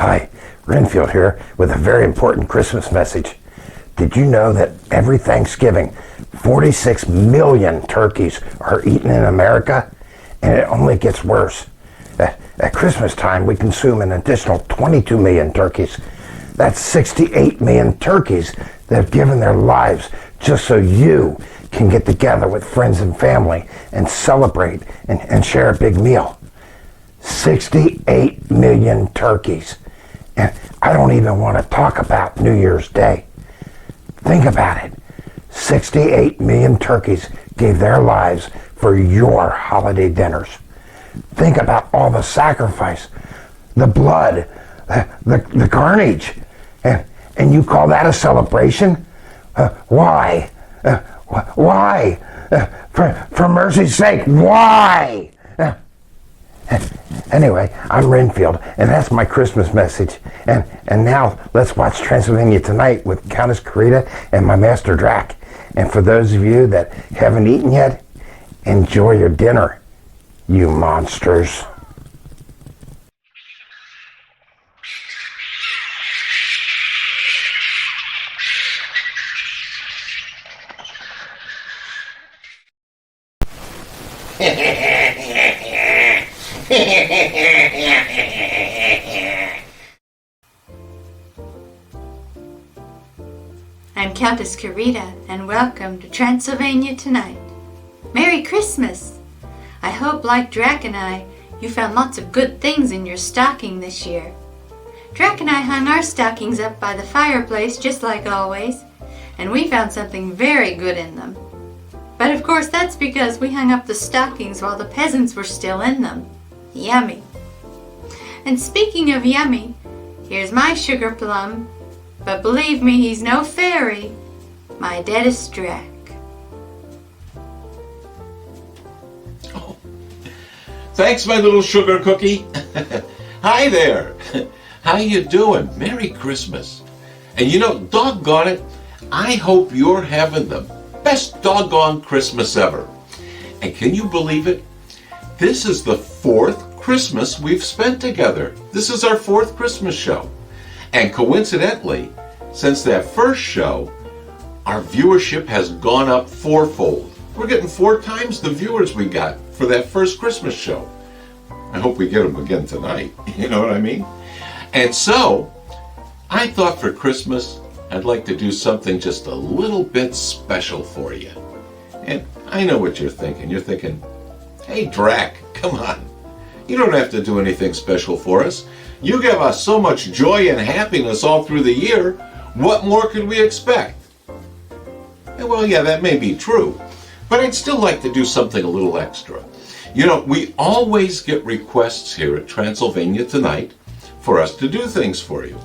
Hi, Renfield here with a very important Christmas message. Did you know that every Thanksgiving, 46 million turkeys are eaten in America? And it only gets worse. At Christmas time, we consume an additional 22 million turkeys. That's 68 million turkeys that have given their lives just so you can get together with friends and family and celebrate and share a big meal. 68 million turkeys. And I don't even want to talk about New Year's Day. Think about it. 68 million turkeys gave their lives for your holiday dinners. Think about all the sacrifice, the blood, the carnage. And you call that a celebration? Why? Why? For mercy's sake, why? Anyway, I'm Renfield, and that's my Christmas message. And now, let's watch Transylvania Tonight with Countess Carita and my master Drac. And for those of you that haven't eaten yet, enjoy your dinner, you monsters. I'm Countess Carita, and welcome to Transylvania Tonight. Merry Christmas! I hope, like Drac and I, you found lots of good things in your stocking this year. Drac and I hung our stockings up by the fireplace just like always, and we found something very good in them. But of course that's because we hung up the stockings while the peasants were still in them. Yummy! And speaking of yummy, here's my sugar plum. But believe me, he's no fairy. My deadest Drac. Oh. Thanks, my little sugar cookie. Hi there. How you doing? Merry Christmas. And you know, doggone it, I hope you're having the best doggone Christmas ever. And can you believe it? This is the 4th Christmas we've spent together. This is our 4th Christmas show. And coincidentally, since that first show, our viewership has gone up 4-fold. We're getting 4 times the viewers we got for that first Christmas show. I hope we get them again tonight. You know what I mean? And so, I thought for Christmas, I'd like to do something just a little bit special for you. And I know what you're thinking. You're thinking, hey, Drac, come on. You don't have to do anything special for us. You give us so much joy and happiness all through the year. What more could we expect? And well, yeah, that may be true, but I'd still like to do something a little extra. You know, we always get requests here at Transylvania Tonight for us to do things for you.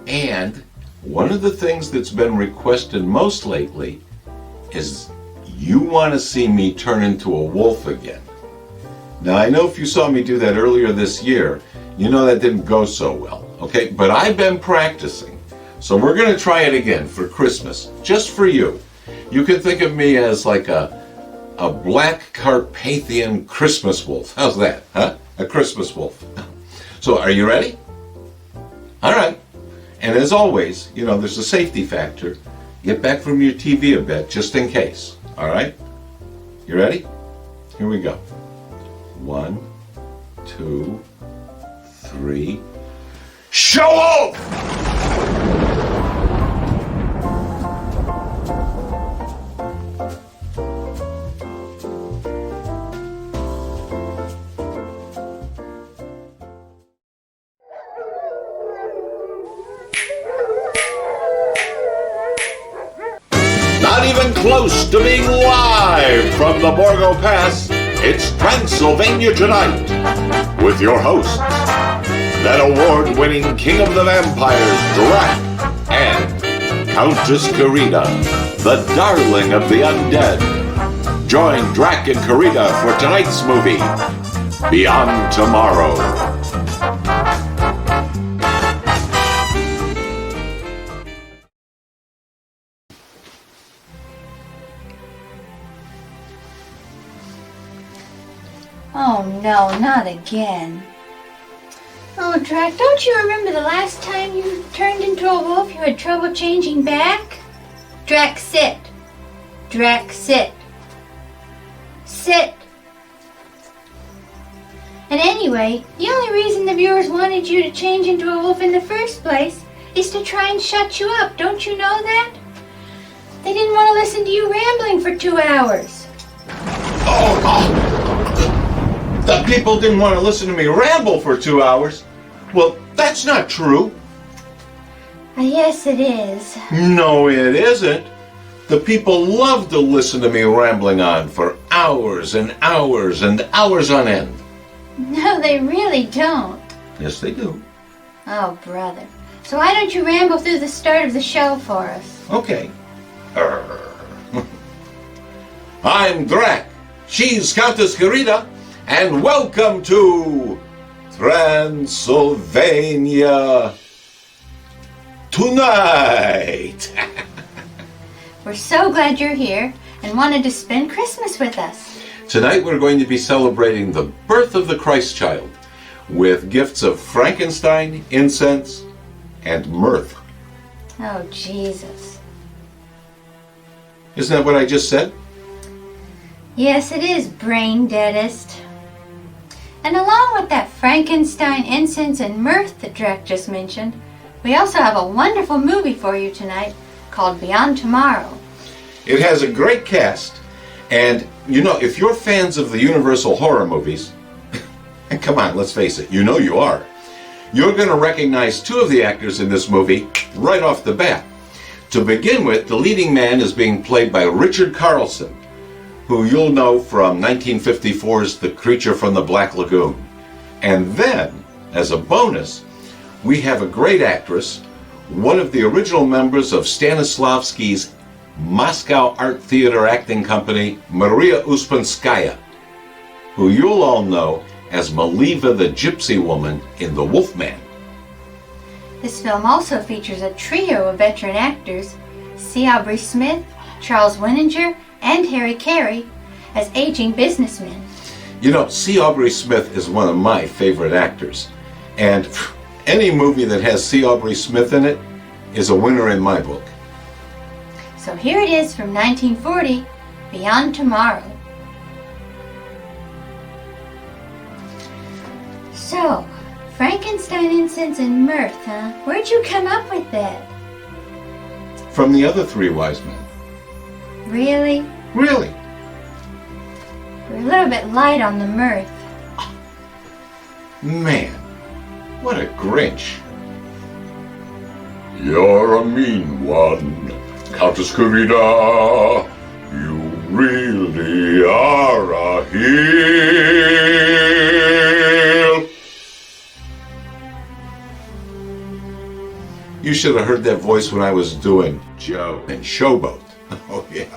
And one of the things that's been requested most lately is you want to see me turn into a wolf again. Now, I know if you saw me do that earlier this year, you know that didn't go so well, okay? But I've been practicing. So we're going to try it again for Christmas, just for you. You can think of me as like a black Carpathian Christmas wolf. How's that, huh? A Christmas wolf. So are you ready? All right. And as always, you know, there's a safety factor. Get back from your TV a bit, just in case. All right? You ready? Here we go. 1, 2, 3. Show off! Not even close to being live from the Borgo Pass. It's Transylvania Tonight with your hosts, that award-winning King of the Vampires, Drac, and Countess Carita, the darling of the undead. Join Drac and Carita for tonight's movie, Beyond Tomorrow. Oh no, not again. Oh, Drac, don't you remember the last time you turned into a wolf you had trouble changing back? Drac, sit. Drac, sit. Sit. And anyway, the only reason the viewers wanted you to change into a wolf in the first place is to try and shut you up. Don't you know that? They didn't want to listen to you rambling for 2 hours. The people didn't want to listen to me ramble for 2 hours. Well, that's not true. Yes, it is. No, it isn't. The people love to listen to me rambling on for hours and hours and hours on end. No, they really don't. Yes, they do. Oh, brother. So why don't you ramble through the start of the show for us? Okay. I'm Drac. She's Countess Carita. And welcome to Transylvania tonight. We're so glad you're here and wanted to spend Christmas with us. Tonight we're going to be celebrating the birth of the Christ child with gifts of Frankenstein, incense, and mirth. Oh, Jesus. Isn't that what I just said? Yes, it is, brain deadest. And along with that Frankenstein, incense, and mirth that Drac just mentioned, we also have a wonderful movie for you tonight called Beyond Tomorrow. It has a great cast, and you know, if you're fans of the Universal horror movies, and come on, let's face it, you know you are, you're going to recognize two of the actors in this movie right off the bat. To begin with, the leading man is being played by Richard Carlson, who you'll know from 1954's The Creature from the Black Lagoon. And then, as a bonus, we have a great actress, one of the original members of Stanislavski's Moscow Art Theater acting company, Maria Uspanskaya, who you'll all know as Maliva the Gypsy Woman in The Wolfman. This film also features a trio of veteran actors, C. Aubrey Smith, Charles Winninger, and Carey as aging businessmen. You know, C. Aubrey Smith is one of my favorite actors, and any movie that has C. Aubrey Smith in it is a winner in my book. So here it is from 1940, Beyond Tomorrow. So, Frankenstein, incense, and mirth, huh? Where'd you come up with that? From the other three wise men. Really? Really? We're a little bit light on the mirth. Man, what a Grinch. You're a mean one, Countess Carita. You really are a heel. You should have heard that voice when I was doing Joe and Showboat. Oh, yeah.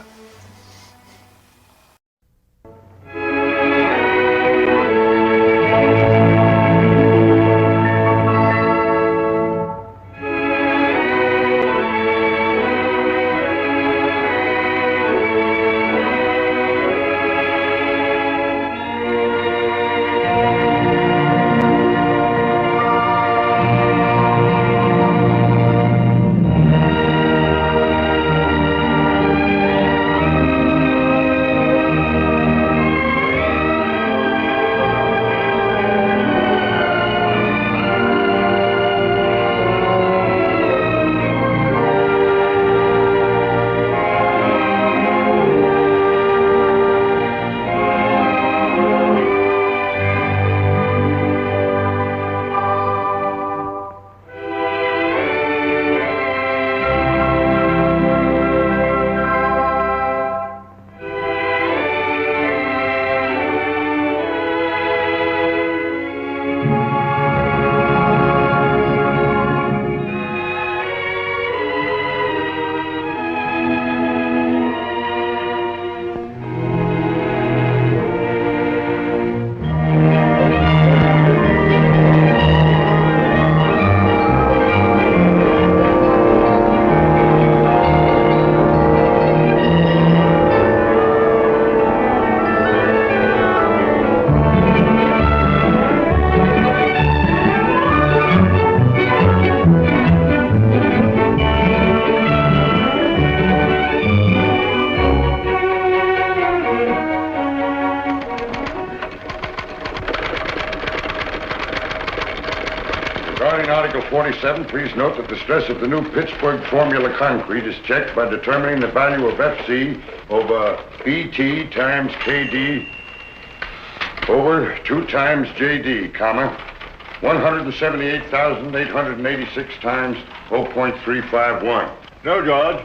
Regarding Article 47, please note that the stress of the new Pittsburgh formula concrete is checked by determining the value of FC over BT times KD over 2 times JD, comma, 178,886 times 0.351. No, George.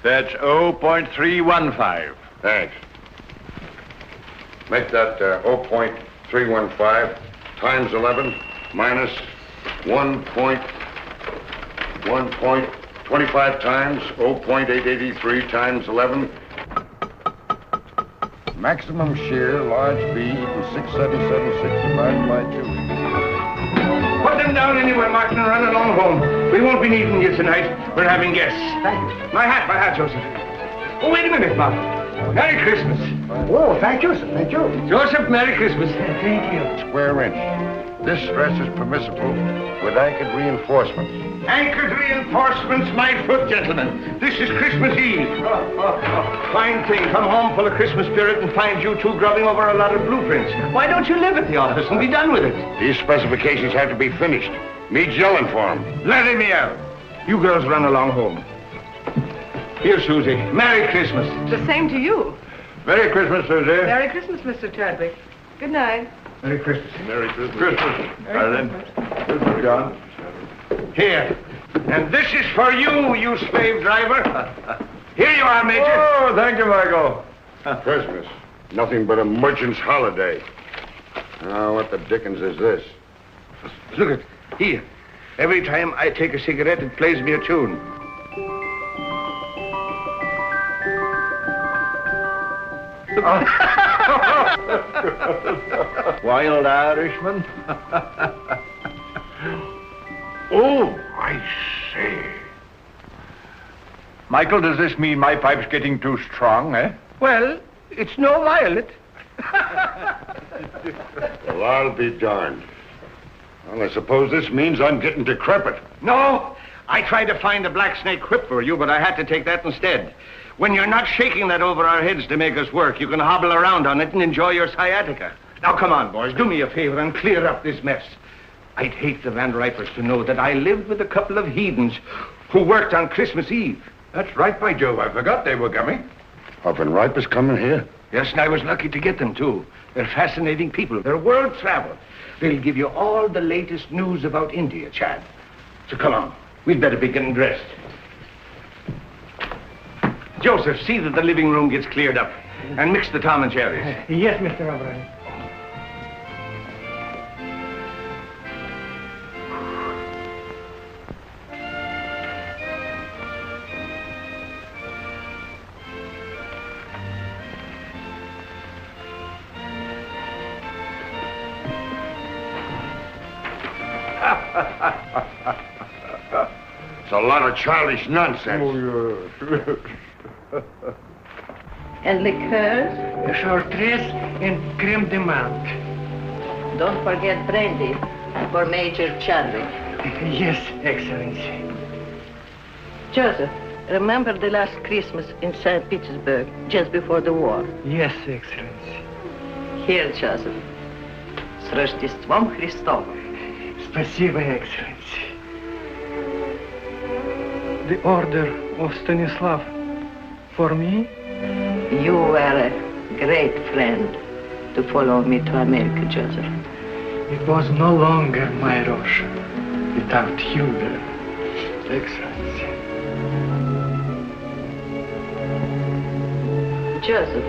That's 0.315. Thanks. Make that 0.315 times 11 minus 1.25 times 0.883 times 11. Maximum shear, large B, equals 677.6 divided by 2. Put them down anywhere, Martin, and run along home. We won't be needing you tonight. We're having guests. Thank you. My hat, Joseph. Oh, wait a minute, Martin. Merry Christmas. Oh, thank you, sir. Thank you. Joseph, Merry Christmas. Thank you. Square inch. This stress is permissible with anchored reinforcements. Anchored reinforcements, my foot, gentlemen. This is Christmas Eve. Fine thing. Come home full of Christmas spirit and find you two grubbing over a lot of blueprints. Why don't you live at the office and be done with it? These specifications have to be finished. Me's yelling for them. Let me out. You girls run along home. Here, Susie. Merry Christmas. The same to you. Merry Christmas, Susie. Merry Christmas, Mr. Chadwick. Good night. Merry Christmas. Merry Christmas. Christmas, John. Here. And this is for you, you slave driver. Here you are, Major. Oh, thank you, Michael. Christmas. Nothing but a merchant's holiday. Now, what the dickens is this? Look at here. Every time I take a cigarette, it plays me a tune. Wild Irishman. Oh, I say. Michael, does this mean my pipe's getting too strong, eh? Well, it's no violet. Well, I'll be darned. Well, I suppose this means I'm getting decrepit. No, I tried to find a black snake whip for you, but I had to take that instead. When you're not shaking that over our heads to make us work, you can hobble around on it and enjoy your sciatica. Now, come on, boys, do me a favor and clear up this mess. I'd hate the Van Ripers to know that I lived with a couple of heathens who worked on Christmas Eve. That's right, by Jove. I forgot they were coming. Van Ripers coming here? Yes, and I was lucky to get them, too. They're fascinating people. They're world travel. They'll give you all the latest news about India, Chad. So come on. We'd better be getting dressed. Joseph, see that the living room gets cleared up. And mix the Tom and Jerry's. Yes, Mr. Aubrey. It's a lot of childish nonsense. And liqueurs? Chartreuse and creme de menthe. Don't forget brandy for Major Chadwick. Yes, Excellency. Joseph, remember the last Christmas in St. Petersburg, just before the war? Yes, Excellency. Here, Joseph. С Рождеством Христовым. Спасибо, Excellency. The order of Stanislav for me? You were a great friend to follow me to America, Joseph. It was no longer my Russia without you there, Excellency. Joseph,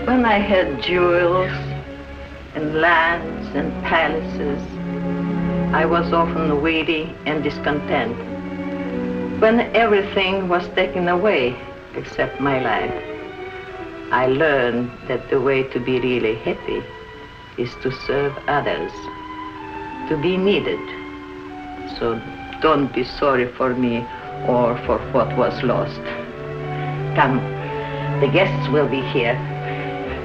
when I had jewels and lands and palaces, I was often weary and discontent. When everything was taken away except my life, I learned that the way to be really happy is to serve others, to be needed. So don't be sorry for me or for what was lost. Come, the guests will be here.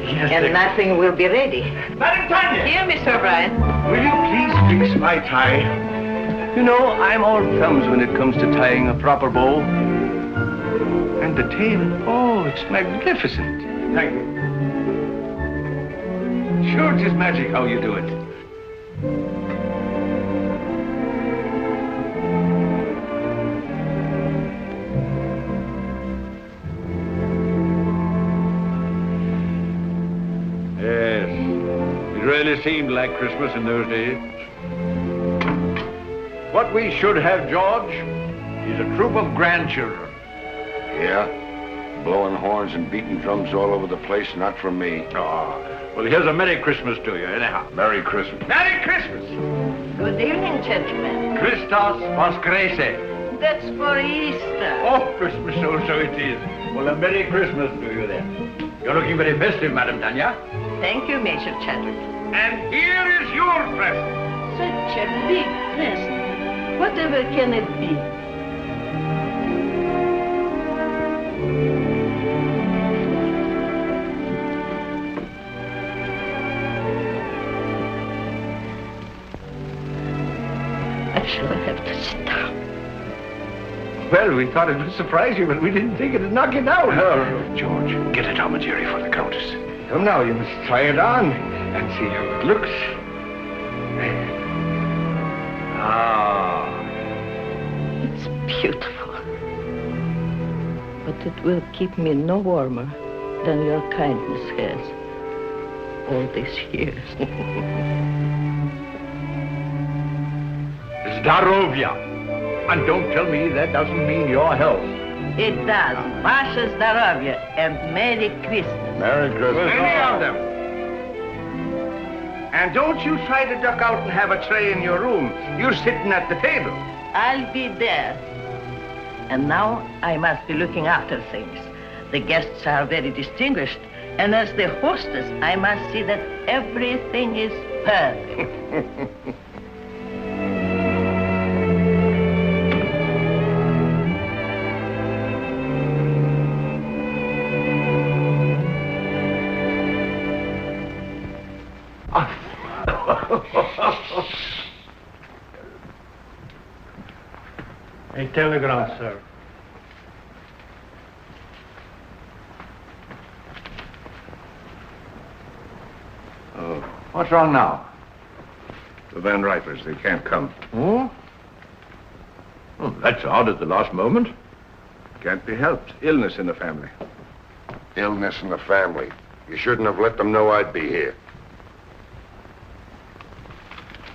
Yes, And nothing will be ready. Madam Tanya! Here, Mr. O'Brien. Will you please fix my tie? You know, I'm all thumbs when it comes to tying a proper bow. And the tail, oh, it's magnificent. Thank you. Sure, it is magic how you do it. really seemed like Christmas in those days. What we should have, George, is a troop of grandchildren. Yeah? Blowing horns and beating drums all over the place, not for me. Oh, well, here's a Merry Christmas to you, anyhow. Merry Christmas. Merry Christmas! Good evening, gentlemen. Christos Voskreese. That's for Easter. Oh, Christmas, so it is. Well, a Merry Christmas to you then. You're looking very festive, Madam Tanya. Thank you, Major Chadwick. And here is your present. Such a big present. Whatever can it be? I shall have to sit down. Well, we thought it would surprise you, but we didn't think it'd knock you down. Oh, George, get a commentary for the Countess. Come now, you must try it on and see how it looks. Ah. It's beautiful. But it will keep me no warmer than your kindness has all these years. Zdarovia. And don't tell me that doesn't mean your health. It does. Vasha Zdarovia and Merry Christmas. Merry Christmas. Any of them. And don't you try to duck out and have a tray in your room. You're sitting at the table. I'll be there. And now I must be looking after things. The guests are very distinguished, and as the hostess, I must see that everything is perfect. A telegram, sir. What's wrong now? The Van Ripers, they can't come. Oh? Oh, that's odd at the last moment. Can't be helped. Illness in the family. Illness in the family. You shouldn't have let them know I'd be here.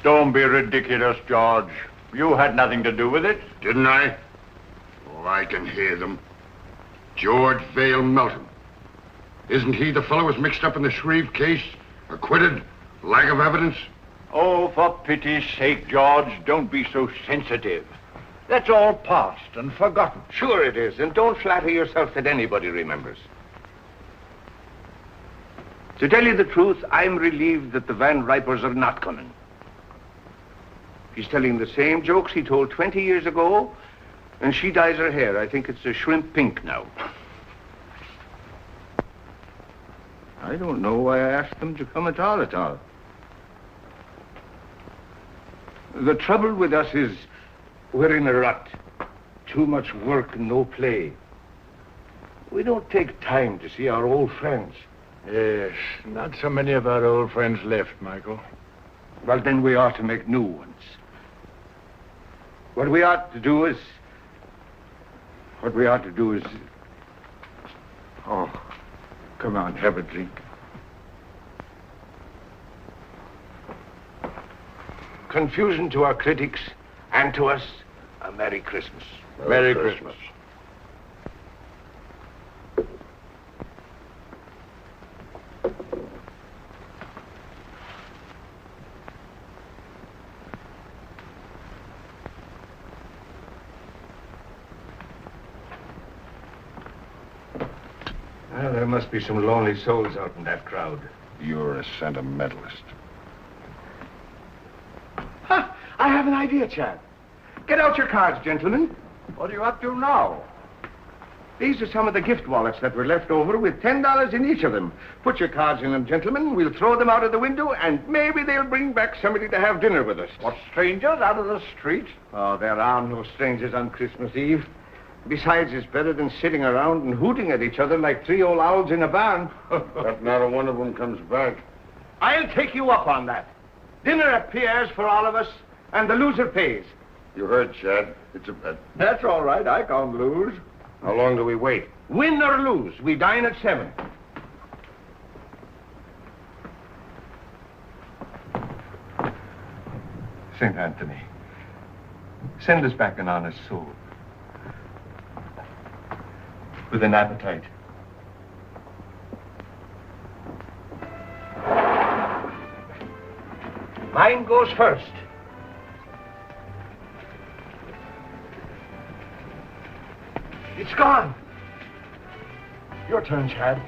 Don't be ridiculous, George. You had nothing to do with it. Didn't I? Oh, I can hear them. George Vale Melton. Isn't he the fellow who's mixed up in the Shreve case? Acquitted? Lack of evidence? Oh, for pity's sake, George, don't be so sensitive. That's all past and forgotten. Sure it is, and don't flatter yourself that anybody remembers. To tell you the truth, I'm relieved that the Van Ripers are not coming. He's telling the same jokes he told 20 years ago, and she dyes her hair. I think it's a shrimp pink now. I don't know why I asked them to come at all. The trouble with us is we're in a rut. Too much work and no play. We don't take time to see our old friends. Yes, not so many of our old friends left, Michael. Well, then we ought to make new ones. What we ought to do is... Oh, come on, have a drink. Confusion to our critics and to us, a Merry Christmas. Merry Christmas. Well, there must be some lonely souls out in that crowd. You're a sentimentalist. Ha! I have an idea, Chad. Get out your cards, gentlemen. What are you up to now? These are some of the gift wallets that were left over with $10 in each of them. Put your cards in them, gentlemen. We'll throw them out of the window, and maybe they'll bring back somebody to have dinner with us. What, strangers out of the street? Oh, there are no strangers on Christmas Eve. Besides, it's better than sitting around and hooting at each other like three old owls in a barn. But not a one of them comes back. I'll take you up on that. Dinner at Pierre's for all of us, and the loser pays. You heard, Chad. It's a bet. That's all right. I can't lose. How long do we wait? Win or lose, we dine at 7. St. Anthony, send us back an honest soul. With an appetite. Mine goes first. It's gone. Your turn, Chad.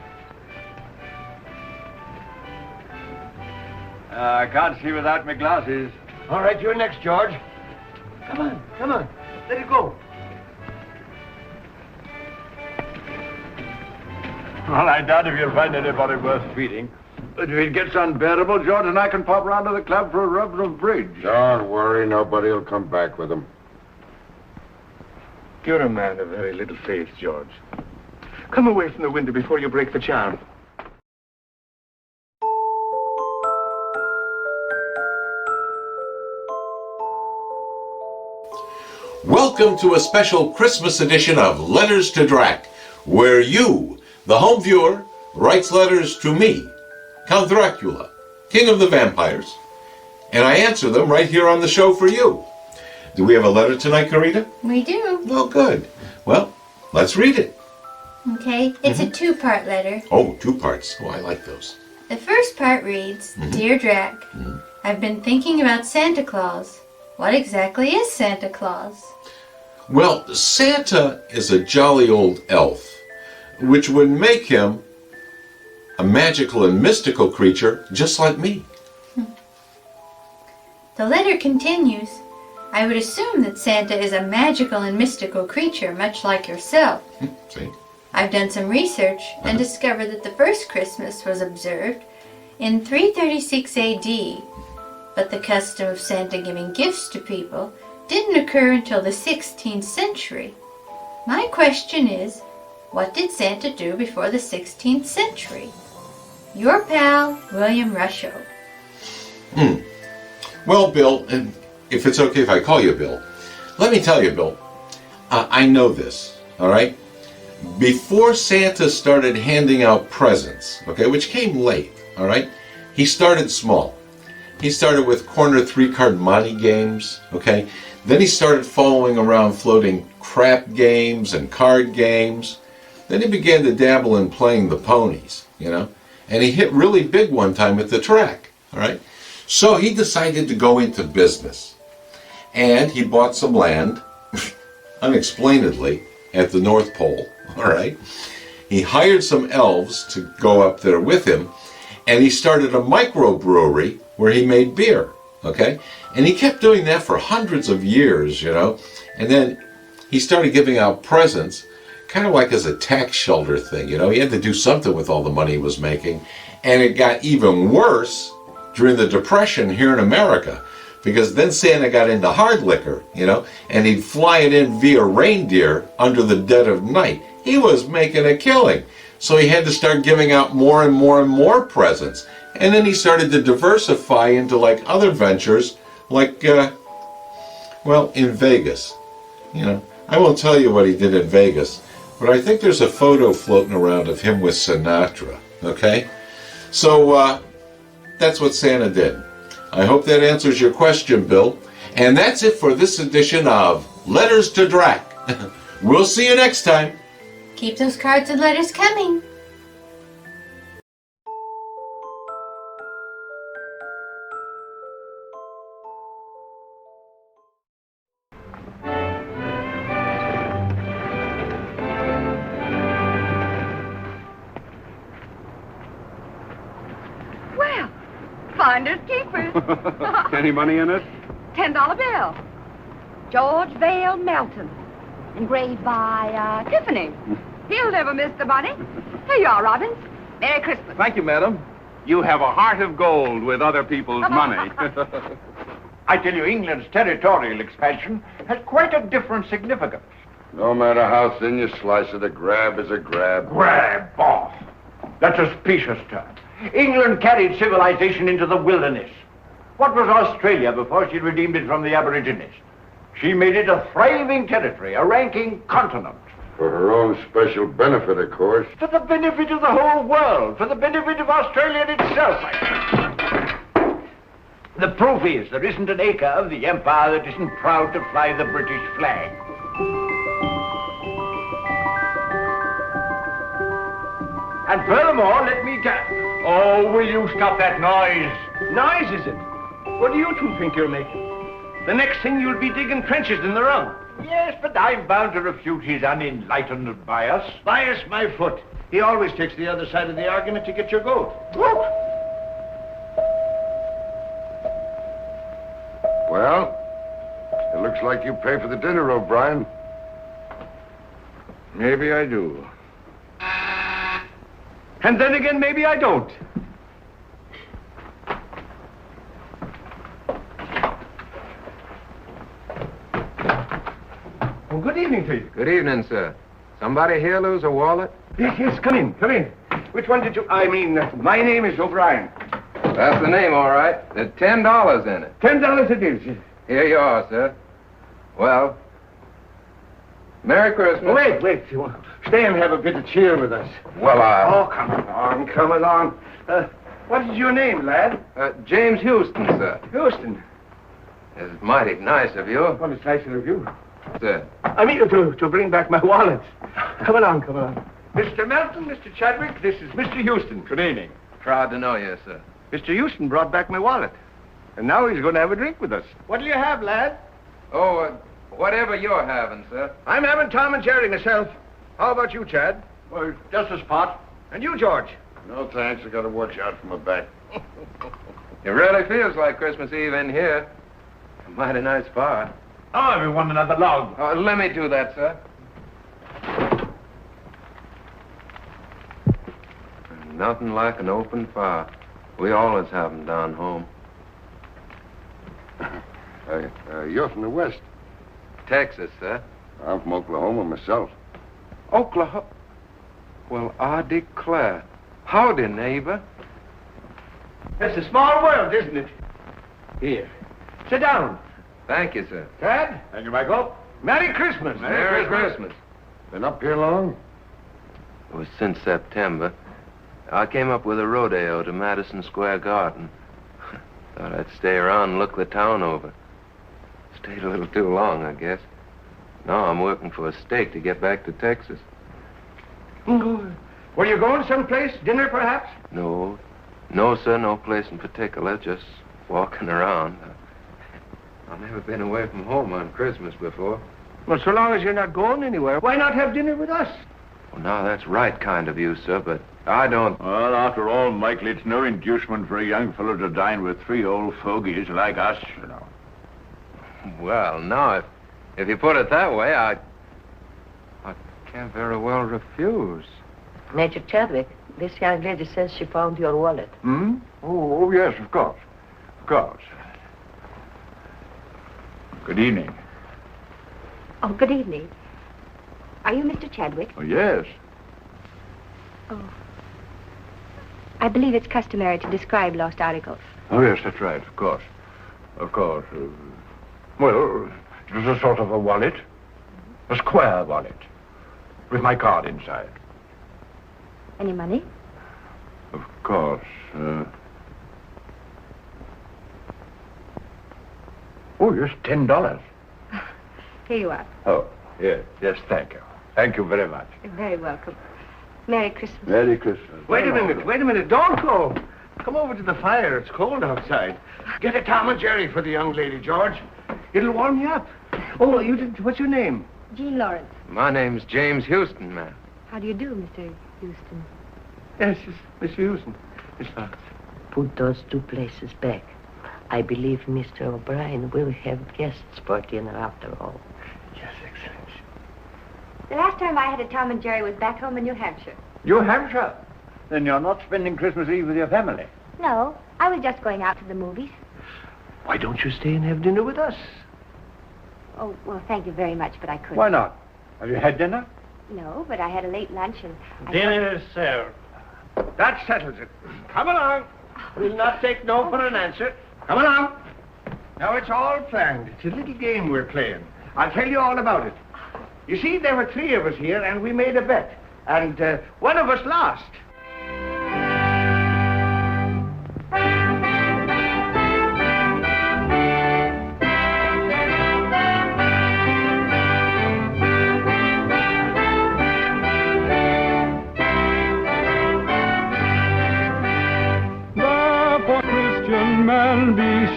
I can't see without my glasses. All right, you're next, George. Come on. Let it go. Well, I doubt if you'll find anybody worth feeding. But if it gets unbearable, George and I can pop round to the club for a rub of bridge. Don't worry, nobody will come back with them. You're a man of very little faith, George. Come away from the window before you break the charm. Welcome to a special Christmas edition of Letters to Drac, where you, the home viewer, writes letters to me, Count Dracula, King of the Vampires, and I answer them right here on the show for you. Do we have a letter tonight, Carita? We do. Oh, good. Well, let's read it. Okay, it's a two-part letter. Oh, 2 parts. Oh, I like those. The first part reads, Dear Drac, I've been thinking about Santa Claus. What exactly is Santa Claus? Well, Santa is a jolly old elf, which would make him a magical and mystical creature just like me. The letter continues, I would assume that Santa is a magical and mystical creature, much like yourself. See? I've done some research and discovered that the first Christmas was observed in 336 AD, but the custom of Santa giving gifts to people didn't occur until the 16th century. My question is, what did Santa do before the 16th century? Your pal, William Rusho. Well, Bill, and if it's okay if I call you Bill, let me tell you, Bill, I know this, all right? Before Santa started handing out presents, okay, which came late, all right, he started small. He started with corner 3-card monte games, okay? Then he started following around floating crap games and card games. Then he began to dabble in playing the ponies, you know? And he hit really big one time at the track, all right? So he decided to go into business. And he bought some land, unexplainedly, at the North Pole, all right? He hired some elves to go up there with him, and he started a microbrewery where he made beer, okay? And he kept doing that for hundreds of years, you know? And then he started giving out presents, kind of like as a tax shelter thing, you know? He had to do something with all the money he was making. And it got even worse during the Depression here in America, because then Santa got into hard liquor, you know? And he'd fly it in via reindeer under the dead of night. He was making a killing. So he had to start giving out more and more and more presents. And then he started to diversify into like other ventures, like, well, in Vegas. You know, I won't tell you what he did in Vegas, but I think there's a photo floating around of him with Sinatra, okay? So, that's what Santa did. I hope that answers your question, Bill. And that's it for this edition of Letters to Drac. We'll see you next time. Keep those cards and letters coming. Well, finders keepers. Any money in it? $10 bill. George Vale Melton. Engraved by Tiffany. He'll never miss the money. Here you are, Robbins. Merry Christmas. Thank you, madam. You have a heart of gold with other people's money. I tell you, England's territorial expansion has quite a different significance. No matter how thin you slice it, a grab is a grab. Grab off. That's a specious term. England carried civilization into the wilderness. What was Australia before she redeemed it from the Aborigines? She made it a thriving territory, a ranking continent. For her own special benefit, of course. For the benefit of the whole world, for the benefit of Australia itself. The proof is there isn't an acre of the empire that isn't proud to fly the British flag. And furthermore, let me tell... Oh, will you stop that noise? Noise, is it? What do you two think you're making? The next thing you'll be digging trenches in the rug. Yes, but I'm bound to refute his unenlightened bias. Bias my foot. He always takes the other side of the argument to get your goat. Look! Well, it looks like you pay for the dinner, O'Brien. Maybe I do. And then again, maybe I don't. Well, good evening to you. Good evening, sir. Somebody here lose a wallet? Yes, come in, come in. Which one did you... my name is O'Brien. That's the name, all right. There's $10 in it. $10 it is. Here you are, sir. Well, Merry Christmas. Wait. You want to stay and have a bit of cheer with us. Well, Oh, come along. What is your name, lad? James Houston, sir. Houston. It's mighty nice of you. Well, it's nicer of you. Sir. I mean to bring back my wallet. Come along. Mr. Melton, Mr. Chadwick, this is Mr. Houston. Good evening. Proud to know you, sir. Mr. Houston brought back my wallet. And now he's going to have a drink with us. What'll you have, lad? Oh, whatever you're having, sir. I'm having Tom and Jerry myself. How about you, Chad? Well, just a spot. And you, George? No, thanks. I got to watch out for my back. It really feels like Christmas Eve in here. A mighty nice fire. Oh, we want another log. Let me do that, sir. Nothing like an open fire. We always have them down home. You're from the West. Texas, sir. I'm from Oklahoma myself. Oklahoma? Well, I declare. Howdy, neighbor. It's a small world, isn't it? Here. Sit down. Thank you, sir. Chad? Thank you, Michael. Merry Christmas. Merry Christmas. Been up here long? It was since September. I came up with a rodeo to Madison Square Garden. Thought I'd stay around and look the town over. Stayed a little too long, I guess. Now I'm working for a stake to get back to Texas. Were you going someplace? Dinner, perhaps? No, sir, no place in particular. Just walking around. I've never been away from home on Christmas before. Well, so long as you're not going anywhere, why not have dinner with us? Well, now, that's right kind of you, sir, but I don't... Well, after all, Michael, it's no inducement for a young fellow to dine with three old fogies like us, you know. Well, now, if you put it that way, I can't very well refuse. Major Chadwick, this young lady says she found your wallet. Hmm? Oh, yes, of course. Of course. Good evening. Oh, good evening. Are you Mr. Chadwick? Oh, yes. Oh. I believe it's customary to describe lost articles. Oh, yes, that's right, of course. Of course. Well, it was a sort of a wallet. A square wallet. With my card inside. Any money? Of course. Oh, yes, $10. Here you are. Oh, yes, thank you. Thank you very much. You're very welcome. Merry Christmas. Merry Christmas. Wait a minute. Don't go. Come over to the fire. It's cold outside. Get a Tom and Jerry for the young lady, George. It'll warm you up. Oh, you did. What's your name? Jean Lawrence. My name's James Houston, ma'am. How do you do, Mr. Houston? Yes, Mr. Houston. Miss Lawrence. Put those two places back. I believe Mr. O'Brien will have guests for dinner after all. Yes, Excellency. The last time I had a Tom and Jerry was back home in New Hampshire. New Hampshire? Then you're not spending Christmas Eve with your family? No, I was just going out to the movies. Why don't you stay and have dinner with us? Oh, well, thank you very much, but I couldn't. Why not? Have you had dinner? No, but I had a late lunch and... Dinner is served. That settles it. Come along. We'll not take no for an answer. Come along. Now, it's all planned. It's a little game we're playing. I'll tell you all about it. You see, there were three of us here, and we made a bet. And one of us lost.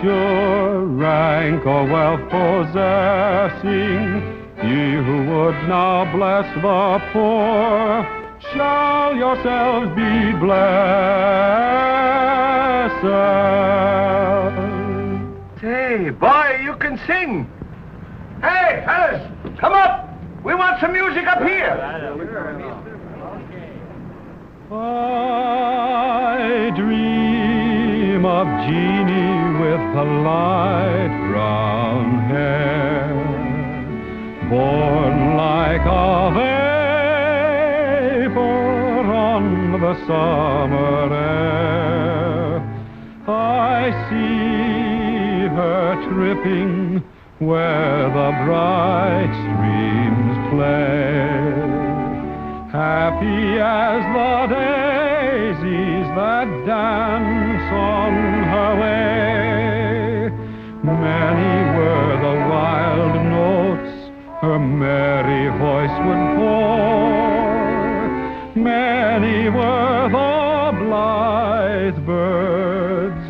stature, rank, or wealth possessing, ye who would now bless the poor, shall yourselves be blessed. Say, boy, you can sing. Hey, fellas, come up. We want some music up here. I dream of Jeannie with the light brown hair, born like a vapor on the summer air. I see her tripping where the bright streams play, happy as the daisies that dance on her way. Many were the wild notes her merry voice would pour, many were the blithe birds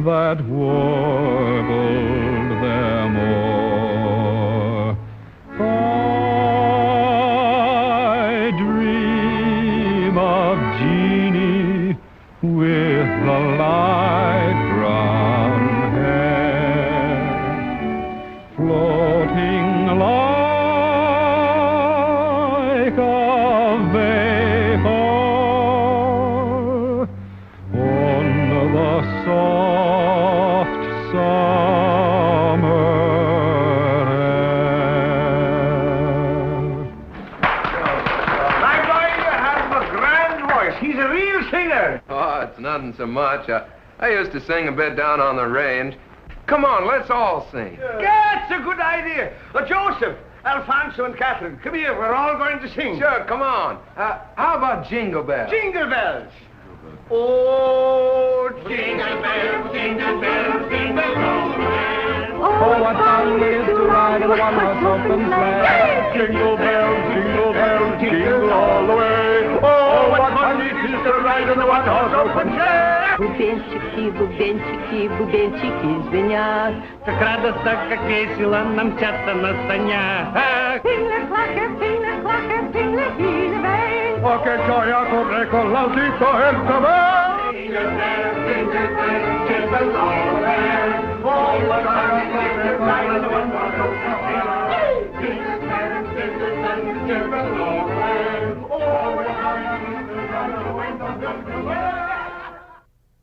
that warbled them o'er. I dream of Jeannie with the light brown hair, floating like a vapor on the soft summer air. My boy, you have a grand voice. He's a real singer. Oh, it's nothing so much. I used to sing a bit down on the range. Come on, let's all sing. That's a good idea. Joseph, Alfonso, and Catherine, come here. We're all going to sing. Sure, come on. How about Jingle Bells? Jingle bells. Oh, Jingle bells, jingle bells, jingle all the way. Oh, what fun it is to ride in a one-horse open sleigh. Jingle bells, jingle bells, jingle all the way. Oh, what fun it is to ride in a one-horse open sleigh. Бубенчики, бубенчики, бубенчики звенят. Как радостно, как весело нам мчаться на санях. Tingle-clacker, tingle-clacker, Oh, che gioia corre con l'antico e il cavallo. jingle bells, jingle bells, jingle all the way. Oh, what fun it is to ride in a one-horse open sleigh. Jingle bells, jingle bells, jingle all the way. Oh, what fun it is to ride in a one-horse open sleigh.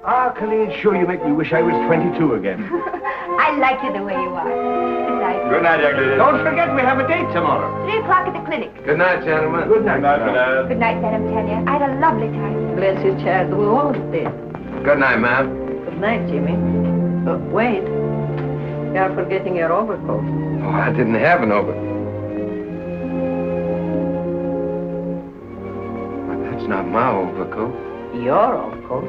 Ah, Colleen, sure you make me wish I was 22 again. I like you the way you are. Good night. Good night, young. Don't forget we have a date tomorrow. 3 o'clock at the clinic. Good night, gentlemen. Good night. Good night, Madam Tanya. I had a lovely time. Bless you, child. We all did. Good night, ma'am. Good night, Jimmy. Wait. You are forgetting your overcoat. Oh, I didn't have an over. But that's not my overcoat. Your overcoat?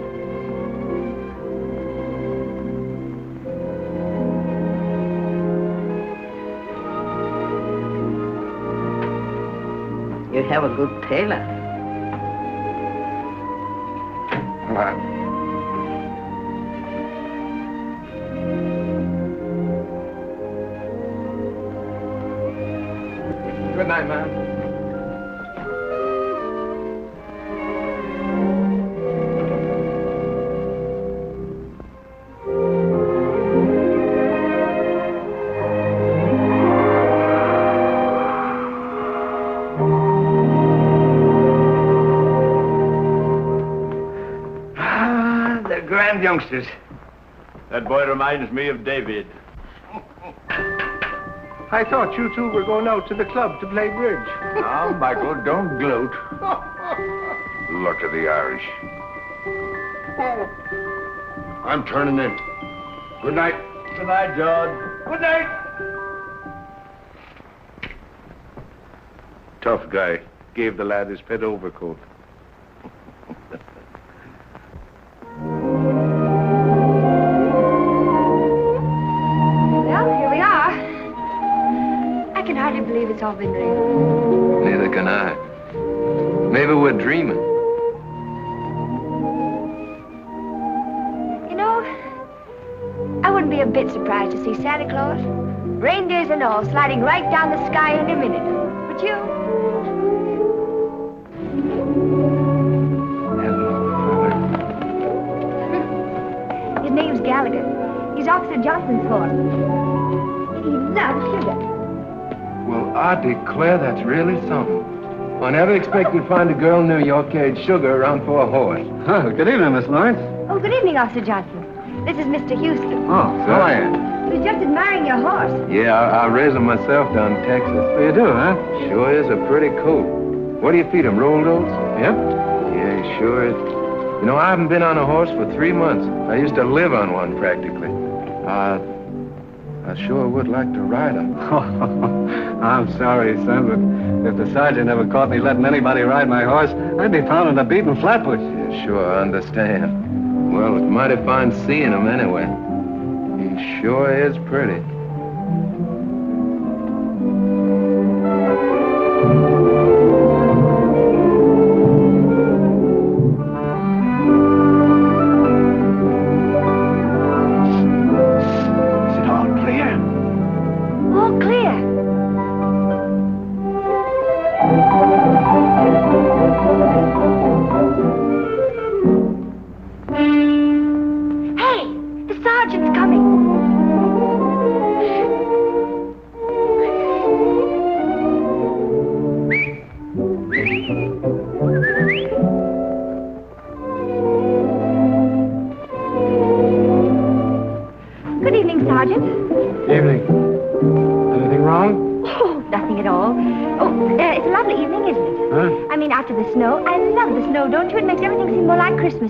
You have a good tailor. Well, good night, ma'am. Youngsters. That boy reminds me of David. I thought you two were going out to the club to play bridge. Now, Michael, don't gloat. Luck of the Irish. I'm turning in. Good night. Good night, John. Good night. Tough guy. Gave the lad his pet overcoat. Well, here we are. I can hardly believe it's all been real. Neither can I. Maybe we're dreaming. You know, I wouldn't be a bit surprised to see Santa Claus. Reindeers and all, sliding right down the sky in a minute. But you? His name's Gallagher. He's Officer Johnson's horse. He loves sugar. Well, I declare that's really something. I never expected to find a girl in New York carried sugar around for a horse. Oh, good evening, Miss Lawrence. Oh, good evening, Officer Johnson. This is Mr. Houston. Oh, so I am. He was just admiring your horse. Yeah, I raised him myself down in Texas. So you do, huh? Sure is a pretty coat. What do you feed him, rolled oats? Yep. Yeah, he sure is. You know, I haven't been on a horse for 3 months. I used to live on one, practically. I sure would like to ride him. I'm sorry, son, but if the sergeant ever caught me letting anybody ride my horse, I'd be found in a beaten flatbush. Yeah, sure, I understand. Well, it's mighty fine seeing him anyway. He sure is pretty.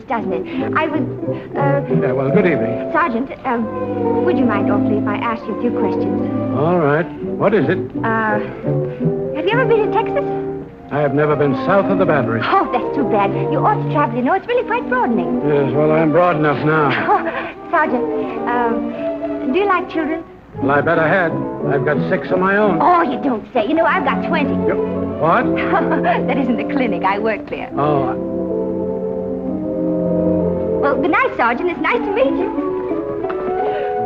Doesn't it? I was, Yeah, well, good evening. Sergeant, would you mind awfully if I asked you a few questions? All right. What is it? Have you ever been to Texas? I have never been south of the Battery. Oh, that's too bad. You ought to travel, you know. It's really quite broadening. Yes, well, I'm broad enough now. Oh, Sergeant, do you like children? Well, I bet I had. I've got 6 of my own. Oh, you don't say. You know, I've got 20. Yep. What? That isn't the clinic. I work there. Oh, well, good night, Sergeant. It's nice to meet you.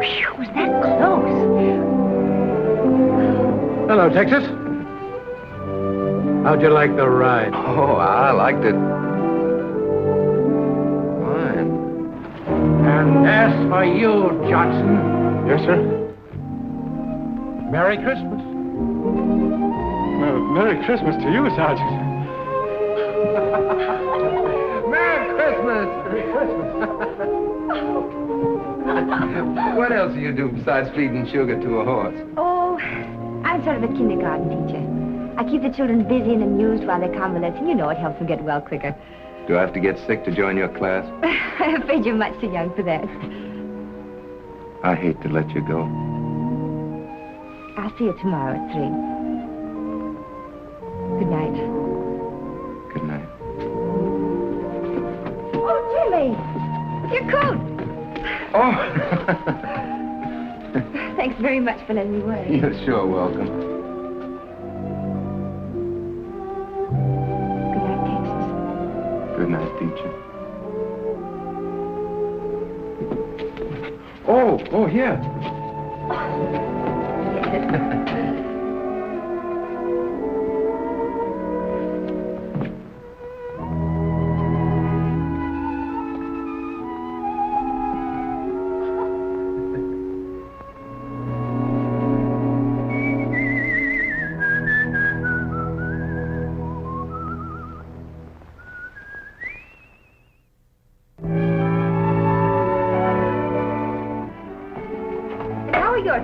Phew, was that close? hello, Texas. How'd you like the ride? Oh, I liked it. Fine. And as for you, Johnson. Yes, sir? Merry Christmas. Well, Merry Christmas to you, Sergeant. Merry Christmas! Merry Christmas. What else do you do besides feeding sugar to a horse? Oh, I'm sort of a kindergarten teacher. I keep the children busy and amused while they're convalescing. You know, it helps them get well quicker. Do I have to get sick to join your class? I'm afraid you're much too young for that. I hate to let you go. I'll see you tomorrow at 3. Good night. Good night. Oh, Jimmy! Your coat! Oh! Thanks very much for letting me wear it. You're sure welcome. Good night, Texas. Good night, teacher. Oh, here.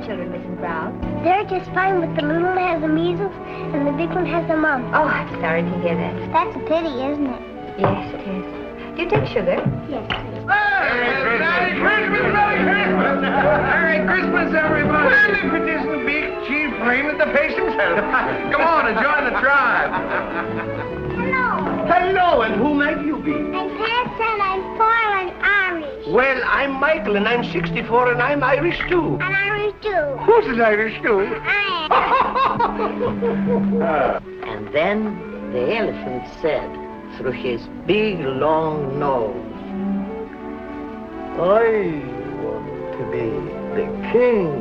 Children, Mrs. Brown. They're just fine, but the little one has the measles and the big one has the mumps. Oh, I'm sorry to hear that. That's a pity, isn't it? Yes, it is. Do you take sugar? Yes, please. Merry Christmas! Merry Christmas, everybody! Well, if it isn't Big Chief Raymond the Face himself. Come on and join the tribe. Hello. Hello, and who might you be? I'm Pat, and I'm 4 and Irish. Well, I'm Michael, and I'm 64, and I'm Irish, too. And Irish, too. Who's an Irish, too? I And then the elephant said, through his big, long nose, I want to be the king.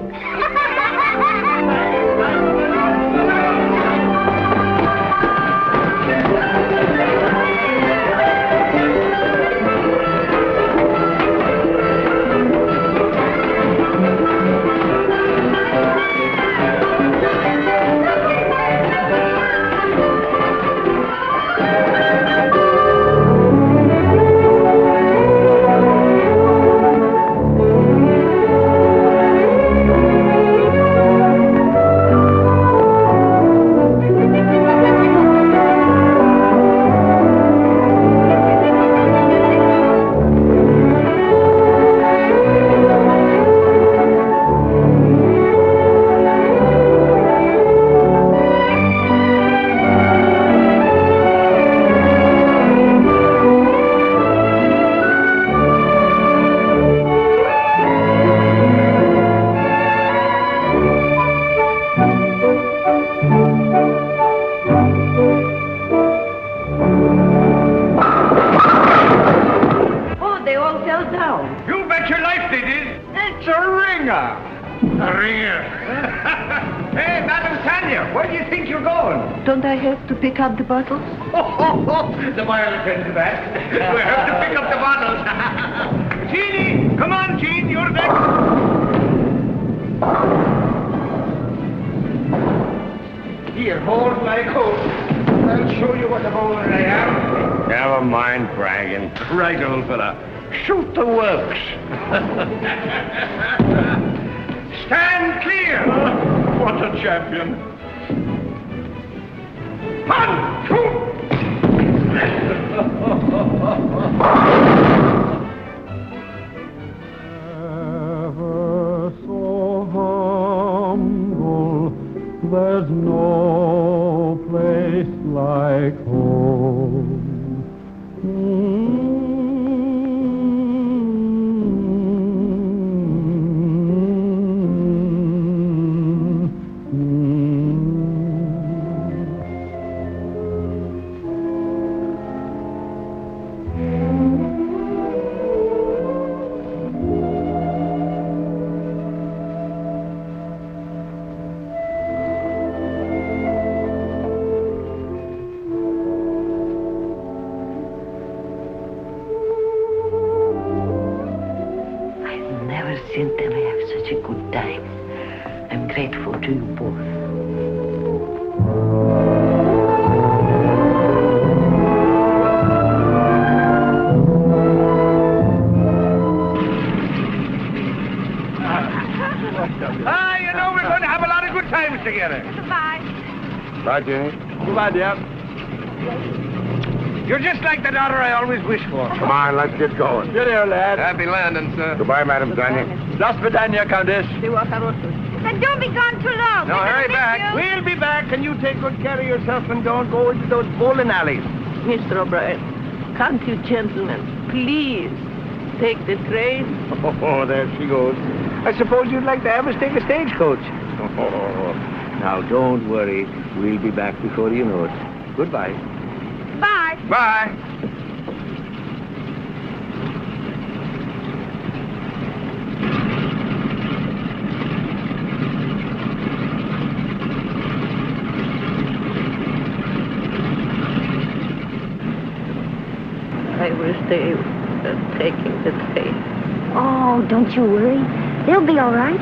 Don't I have to pick up the bottles? The boy will attend to that. We have to pick up the bottles. Jeannie! Come on, Jean, you're next. Here, hold my coat. I'll show you what a bowler I am. Never mind bragging. Right, old fella. Shoot the works. Stand clear. What a champion. One, two. Ever so humble, there's no place like home. Seen them have such a good time. I'm grateful to you both. You know we're going to have a lot of good times together. Goodbye. Bye, Jenny. Goodbye, dear. You're just like the daughter I always wished for. Come on, let's get going. Good here, lad. Happy landing, sir. Goodbye, Madam Tanya. До свидания, Countess. And don't be gone too long. No, hurry back. We'll be back, and you take good care of yourself and don't go into those bowling alleys. Mr. O'Brien, can't you gentlemen please take the train? Oh, there she goes. I suppose you'd like to have us take a stagecoach. Now, don't worry. We'll be back before you know it. Goodbye. Bye. Bye. I wish they were taking the train. Oh, don't you worry. They'll be all right.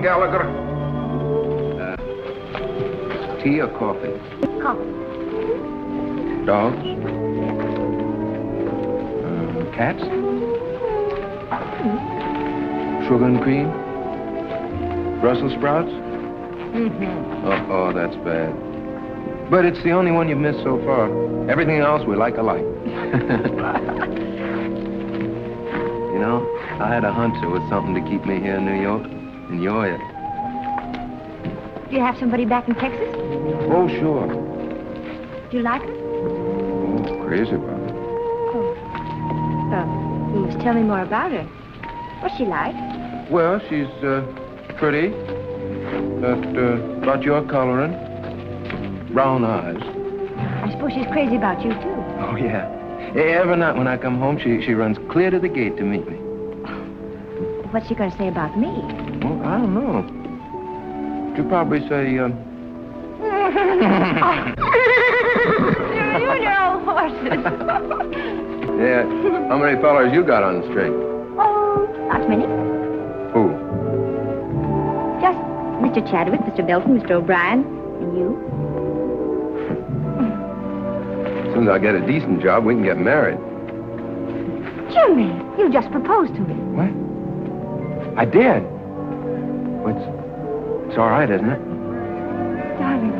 Gallagher. Tea or coffee? Coffee. Dogs? Cats? Sugar and cream? Brussels sprouts? Mm-hmm. Oh, that's bad. But it's the only one you've missed so far. Everything else we like alike. You know, I had a hunch there was something to keep me here in New York. And you're it. Do you have somebody back in Texas? Oh, sure. Do you like her? Oh, crazy about it. Oh. Well, you must tell me more about her. What's she like? Well, she's pretty. About your coloring. Brown eyes. I suppose she's crazy about you, too. Oh, yeah. Every night when I come home, she runs clear to the gate to meet me. What's she going to say about me? Well, I don't know. She'll probably say, You and your old horses. yeah, how many fellers you got on the string? Oh, not many. Who? Just Mr. Chadwick, Mr. Belton, Mr. O'Brien, and you. As soon as I get a decent job, we can get married. Jimmy, you just proposed to me. What? I did. Well, it's all right, isn't it? Darling.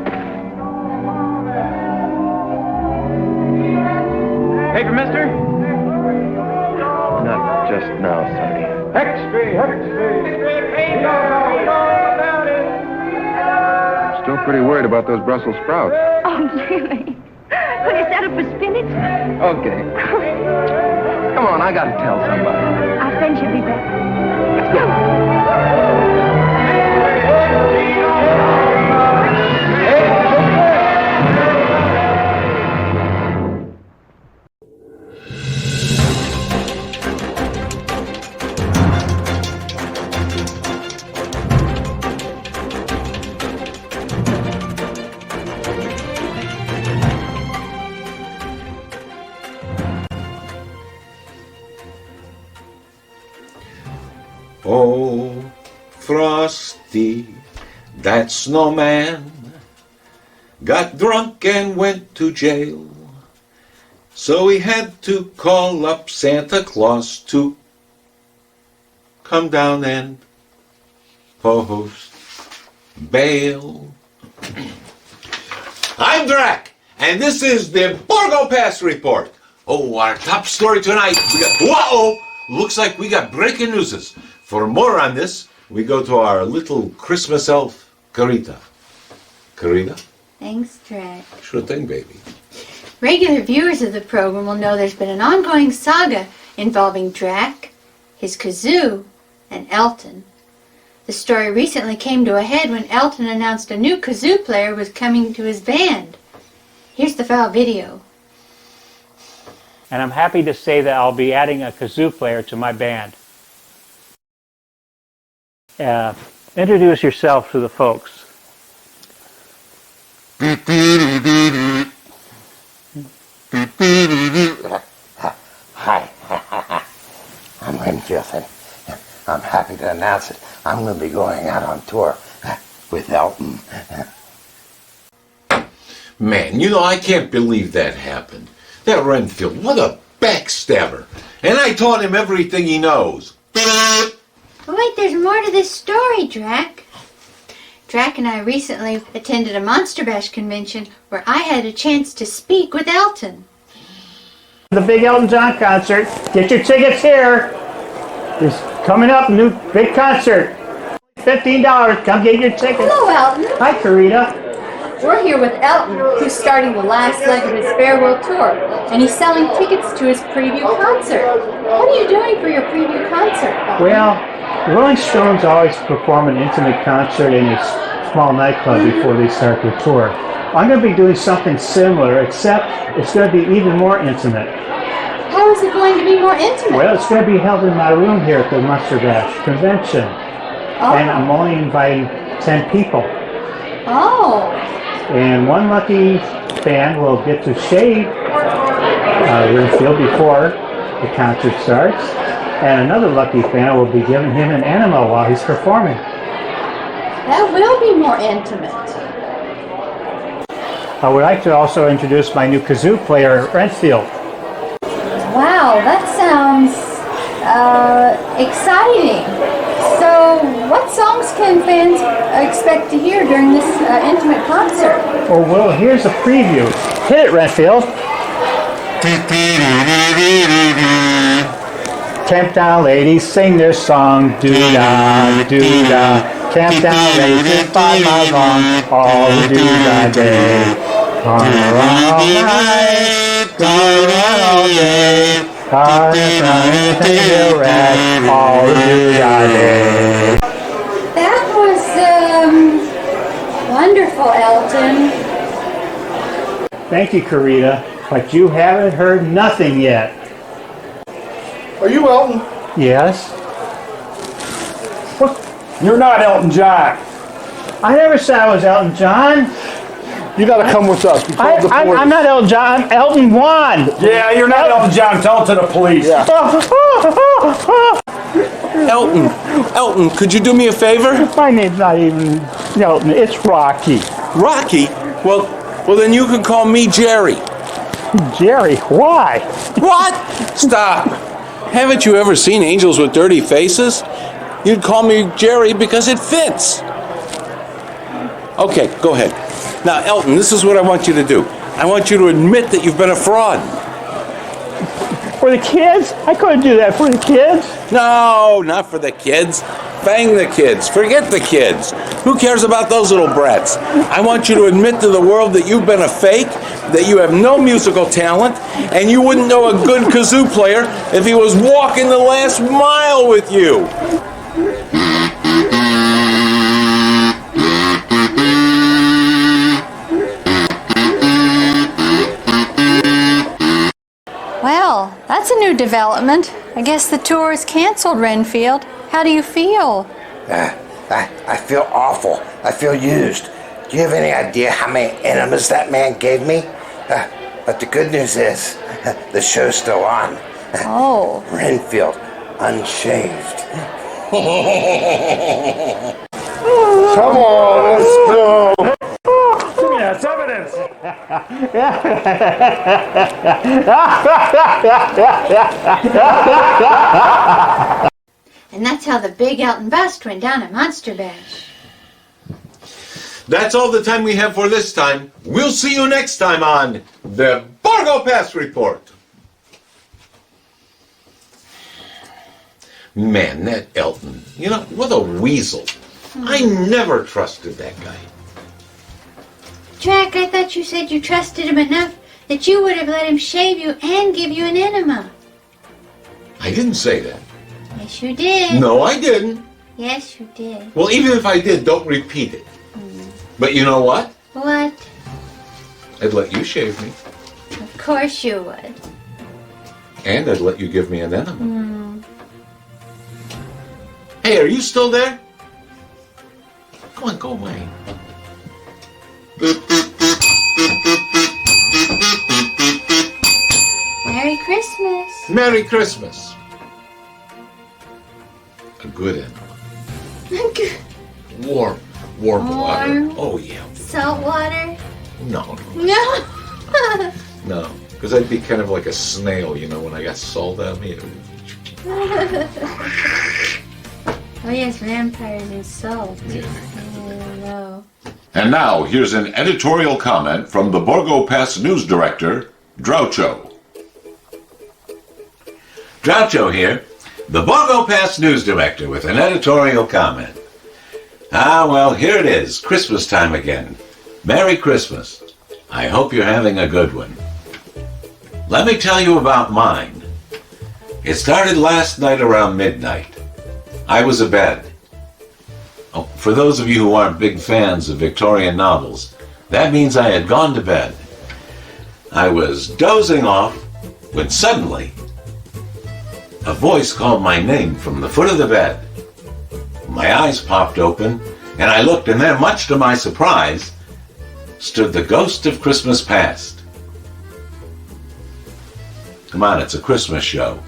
Paper, mister? Not just now, Sonny. Hexby! I'm still pretty worried about those Brussels sprouts. Oh, really? Will you set up for spinach? Okay. Come on, I gotta tell somebody. Our friend should be back. Let's go. Oh, Frosty, that snowman, got drunk and went to jail. So he had to call up Santa Claus to come down and post bail. I'm Drac, and this is the Borgo Pass Report. Oh, our top story tonight, whoa! Looks like we got breaking news. For more on this, we go to our little Christmas elf, Carita. Carita? Thanks, Drac. Sure thing, baby. Regular viewers of the program will know there's been an ongoing saga involving Drac, his kazoo, and Elton. The story recently came to a head when Elton announced a new kazoo player was coming to his band. Here's the file video. And I'm happy to say that I'll be adding a kazoo player to my band. Introduce yourself to the folks. Hi, I'm Renfield, and I'm happy to announce it. I'm going to be going out on tour with Elton. Man, you know, I can't believe that happened. That Renfield, what a backstabber. And I taught him everything he knows. But wait, there's more to this story, Drac. Drac and I recently attended a Monster Bash convention where I had a chance to speak with Elton. The big Elton John concert. Get your tickets here. There's coming up, new big concert. $15. Come get your tickets. Hello, Elton. Hi, Carita. We're here with Elton, who's starting the last leg of his farewell tour, and he's selling tickets to his preview concert. What are you doing for your preview concert, Elton? Well, the Rolling Stones always perform an intimate concert in a small nightclub before they start their tour. I'm going to be doing something similar, except it's going to be even more intimate. How is it going to be more intimate? Well, it's going to be held in my room here at the Monster Bash convention. Oh. And I'm only inviting 10 people. Oh. And one lucky fan will get to shave Renfield before the concert starts. And another lucky fan will be giving him an enema while he's performing. That will be more intimate. I would like to also introduce my new kazoo player, Renfield. Wow, that sounds exciting. So, what songs can fans expect to hear during this intimate concert? Oh, well, here's a preview. Hit it, Renfield. Camptown ladies sing their song, doo-dah, doo-dah. Camptown ladies 5 miles long, all the doo-dah day. Gonna run all night, gonna run all day, gonna run anything to rest all through the day. That was wonderful, Elton. Thank you, Carita, but you haven't heard nothing yet. Are you Elton? Yes? What? You're not Elton John. I never said I was Elton John. You gotta come with us. I'm not Elton John, I'm Elton Juan. Yeah, you're not Elton John. Tell it to the police. Yeah. Elton, could you do me a favor? My name's not even Elton, it's Rocky. Rocky? Well, then you can call me Jerry. Jerry? Why? What? Stop. Haven't you ever seen angels with dirty faces? You'd call me Jerry because it fits. Okay, go ahead. Now, Elton, this is what I want you to do. I want you to admit that you've been a fraud. For the kids? I couldn't do that for the kids. No, not for the kids. Bang the kids. Forget the kids. Who cares about those little brats? I want you to admit to the world that you've been a fake, that you have no musical talent, and you wouldn't know a good kazoo player if he was walking the last mile with you. Well, that's a new development. I guess the tour is canceled, Renfield. How do you feel? I feel awful. I feel used. Do you have any idea how many enemas that man gave me? But the good news is, the show's still on. Oh. Renfield, unshaved. Come on, let's go. Give me that evidence. And that's how the big Elton bust went down at Monster Bash. That's all the time we have for this time. We'll see you next time on the Borgo Pass Report. Man, that Elton, what a weasel. I never trusted that guy. Drac, I thought you said you trusted him enough that you would have let him shave you and give you an enema. I didn't say that. Yes, you did. No, I didn't. Yes, you did. Well, even if I did, don't repeat it. But you know what? What? I'd let you shave me. Of course you would. And I'd let you give me an enema. Hey, are you still there? Come on, go away. Merry Christmas. Merry Christmas. A good enema. Warm water. Oh, yeah. Salt water? No. No. No. Because I'd be kind of like a snail, when I got salt on me. Oh, yes, vampires and salt. Yeah. Oh, no. And now, here's an editorial comment from the Borgo Pass news director, Groucho. Groucho here, the Borgo Pass news director, with an editorial comment. Well, here it is, Christmas time again. Merry Christmas. I hope you're having a good one. Let me tell you about mine. It started last night around midnight. I was abed. For those of you who aren't big fans of Victorian novels, that means I had gone to bed. I was dozing off when suddenly a voice called my name from the foot of the bed. My eyes popped open, and I looked, and there, much to my surprise, stood the ghost of Christmas past. Come on, it's a Christmas show.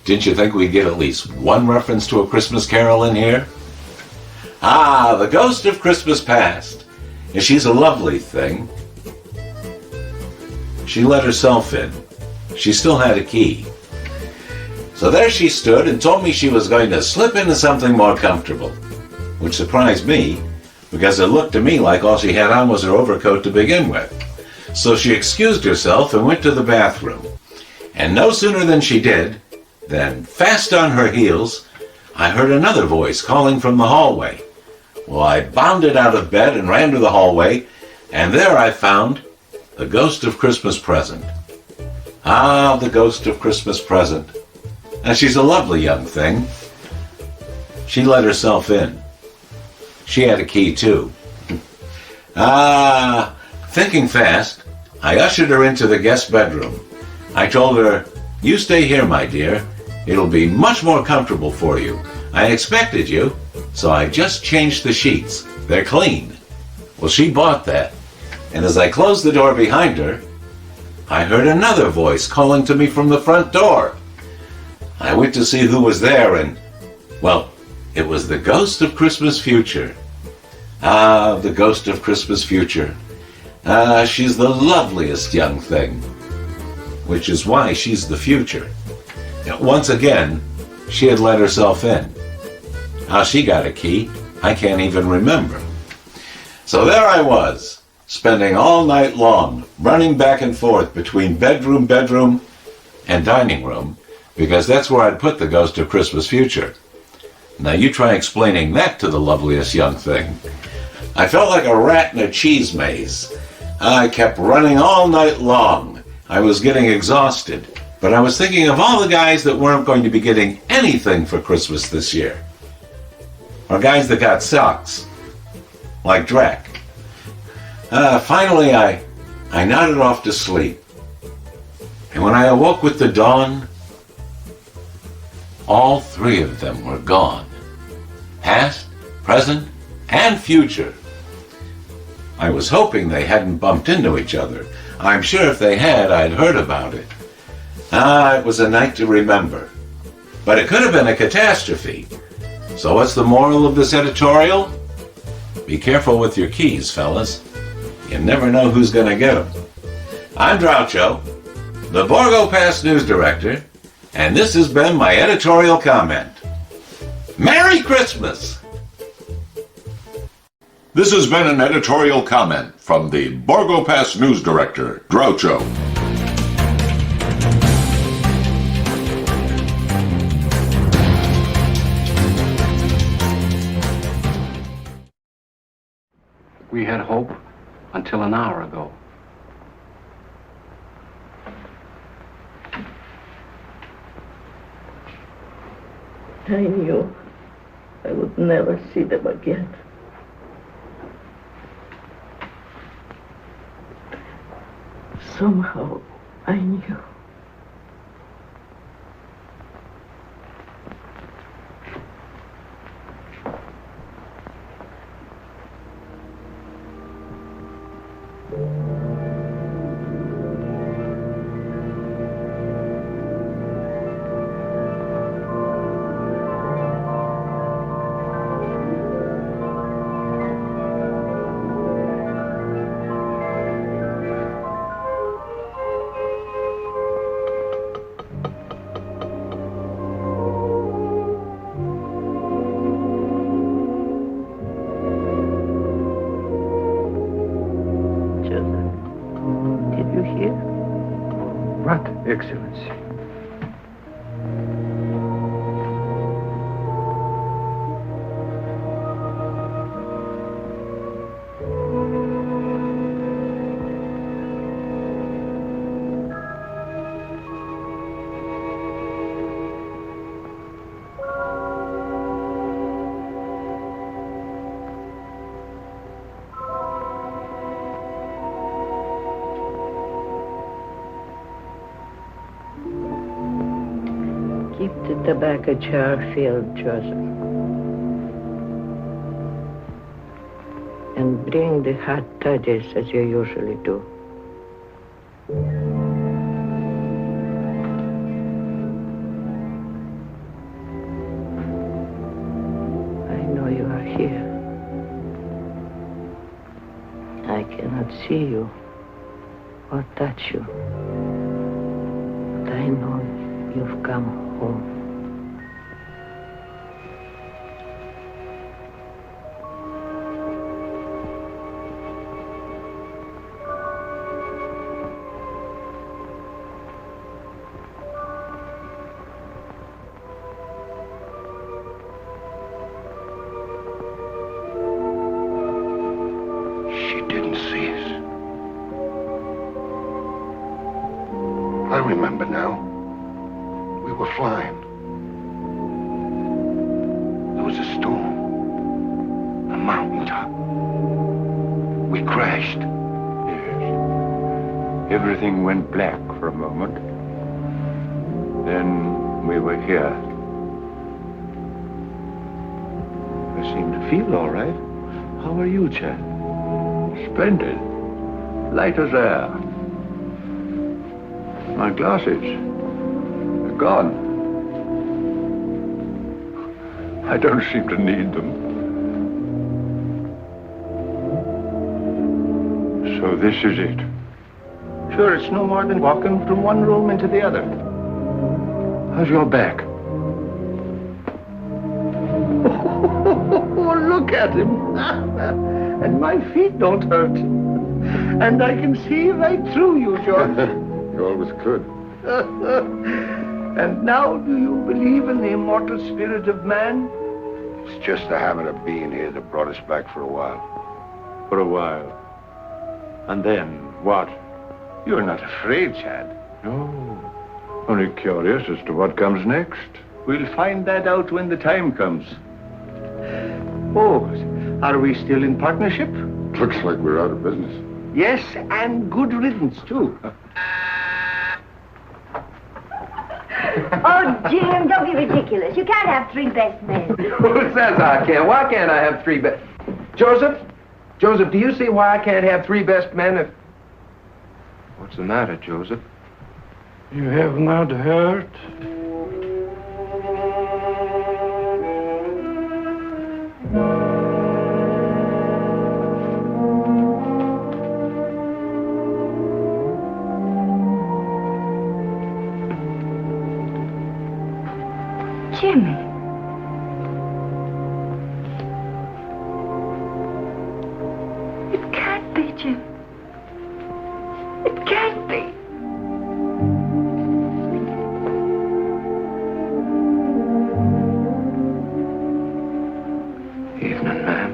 Didn't you think we'd get at least one reference to a Christmas carol in here? The ghost of Christmas past. And she's a lovely thing. She let herself in. She still had a key. So there she stood and told me she was going to slip into something more comfortable, which surprised me because it looked to me like all she had on was her overcoat to begin with. So she excused herself and went to the bathroom. And no sooner than she did, than fast on her heels, I heard another voice calling from the hallway. Well, I bounded out of bed and ran to the hallway, and there I found The Ghost of Christmas Present. Ah, the Ghost of Christmas Present. And she's a lovely young thing. She let herself in. She had a key too. Thinking fast, I ushered her into the guest bedroom. I told her, "You stay here, my dear. It'll be much more comfortable for you. I expected you, so I just changed the sheets. They're clean." Well, she bought that. And as I closed the door behind her, I heard another voice calling to me from the front door. I went to see who was there, and, well, it was the Ghost of Christmas Future. Ah, the Ghost of Christmas Future. Ah, she's the loveliest young thing, which is why she's the future. Now, once again, she had let herself in. How she got a key, I can't even remember. So there I was, spending all night long running back and forth between bedroom, and dining room, because that's where I'd put the Ghost of Christmas Future. Now you try explaining that to the loveliest young thing. I felt like a rat in a cheese maze. I kept running all night long. I was getting exhausted, but I was thinking of all the guys that weren't going to be getting anything for Christmas this year. Or guys that got socks, like Drac. Finally, I nodded off to sleep. And when I awoke with the dawn, all three of them were gone. Past, present, and future. I was hoping they hadn't bumped into each other. I'm sure if they had, I'd heard about it. It was a night to remember. But it could have been a catastrophe. So what's the moral of this editorial? Be careful with your keys, fellas. You never know who's going to get them. I'm Groucho, the Borgo Pass News Director, and this has been my editorial comment. Merry Christmas! This has been an editorial comment from the Borgo Pass News Director, Groucho. We had hope until an hour ago. I knew I would never see them again. Somehow, I knew. Excellency. Keep the tobacco jar filled, Joseph. And bring the hot toddies as you usually do. I know you are here. I cannot see you or touch you. But I know you've come home. She didn't see us. remember now. We were flying. There was a storm. A mountaintop. We crashed. Yes. Everything went black for a moment. Then we were here. I seem to feel all right. How are you, Chad? Splendid. Light as air. My glasses are gone. I don't seem to need them. So this is it. Sure, it's no more than walking from one room into the other. How's your back? Oh, look at him. And my feet don't hurt. And I can see right through you, George. You always could. And now, do you believe in the immortal spirit of man? It's just the habit of being here that brought us back for a while. For a while. And then, what? You're not afraid, Chad. No. Only curious as to what comes next. We'll find that out when the time comes. Oh, are we still in partnership? Looks like we're out of business. Yes, and good riddance, too. Oh, Jim, don't be ridiculous. You can't have three best men. Who says I can? Why can't I have three best... Joseph? Joseph, do you see why I can't have three best men if... What's the matter, Joseph? You have not heard? Jimmy. It can't be, Jim. It can't be. Evening, ma'am.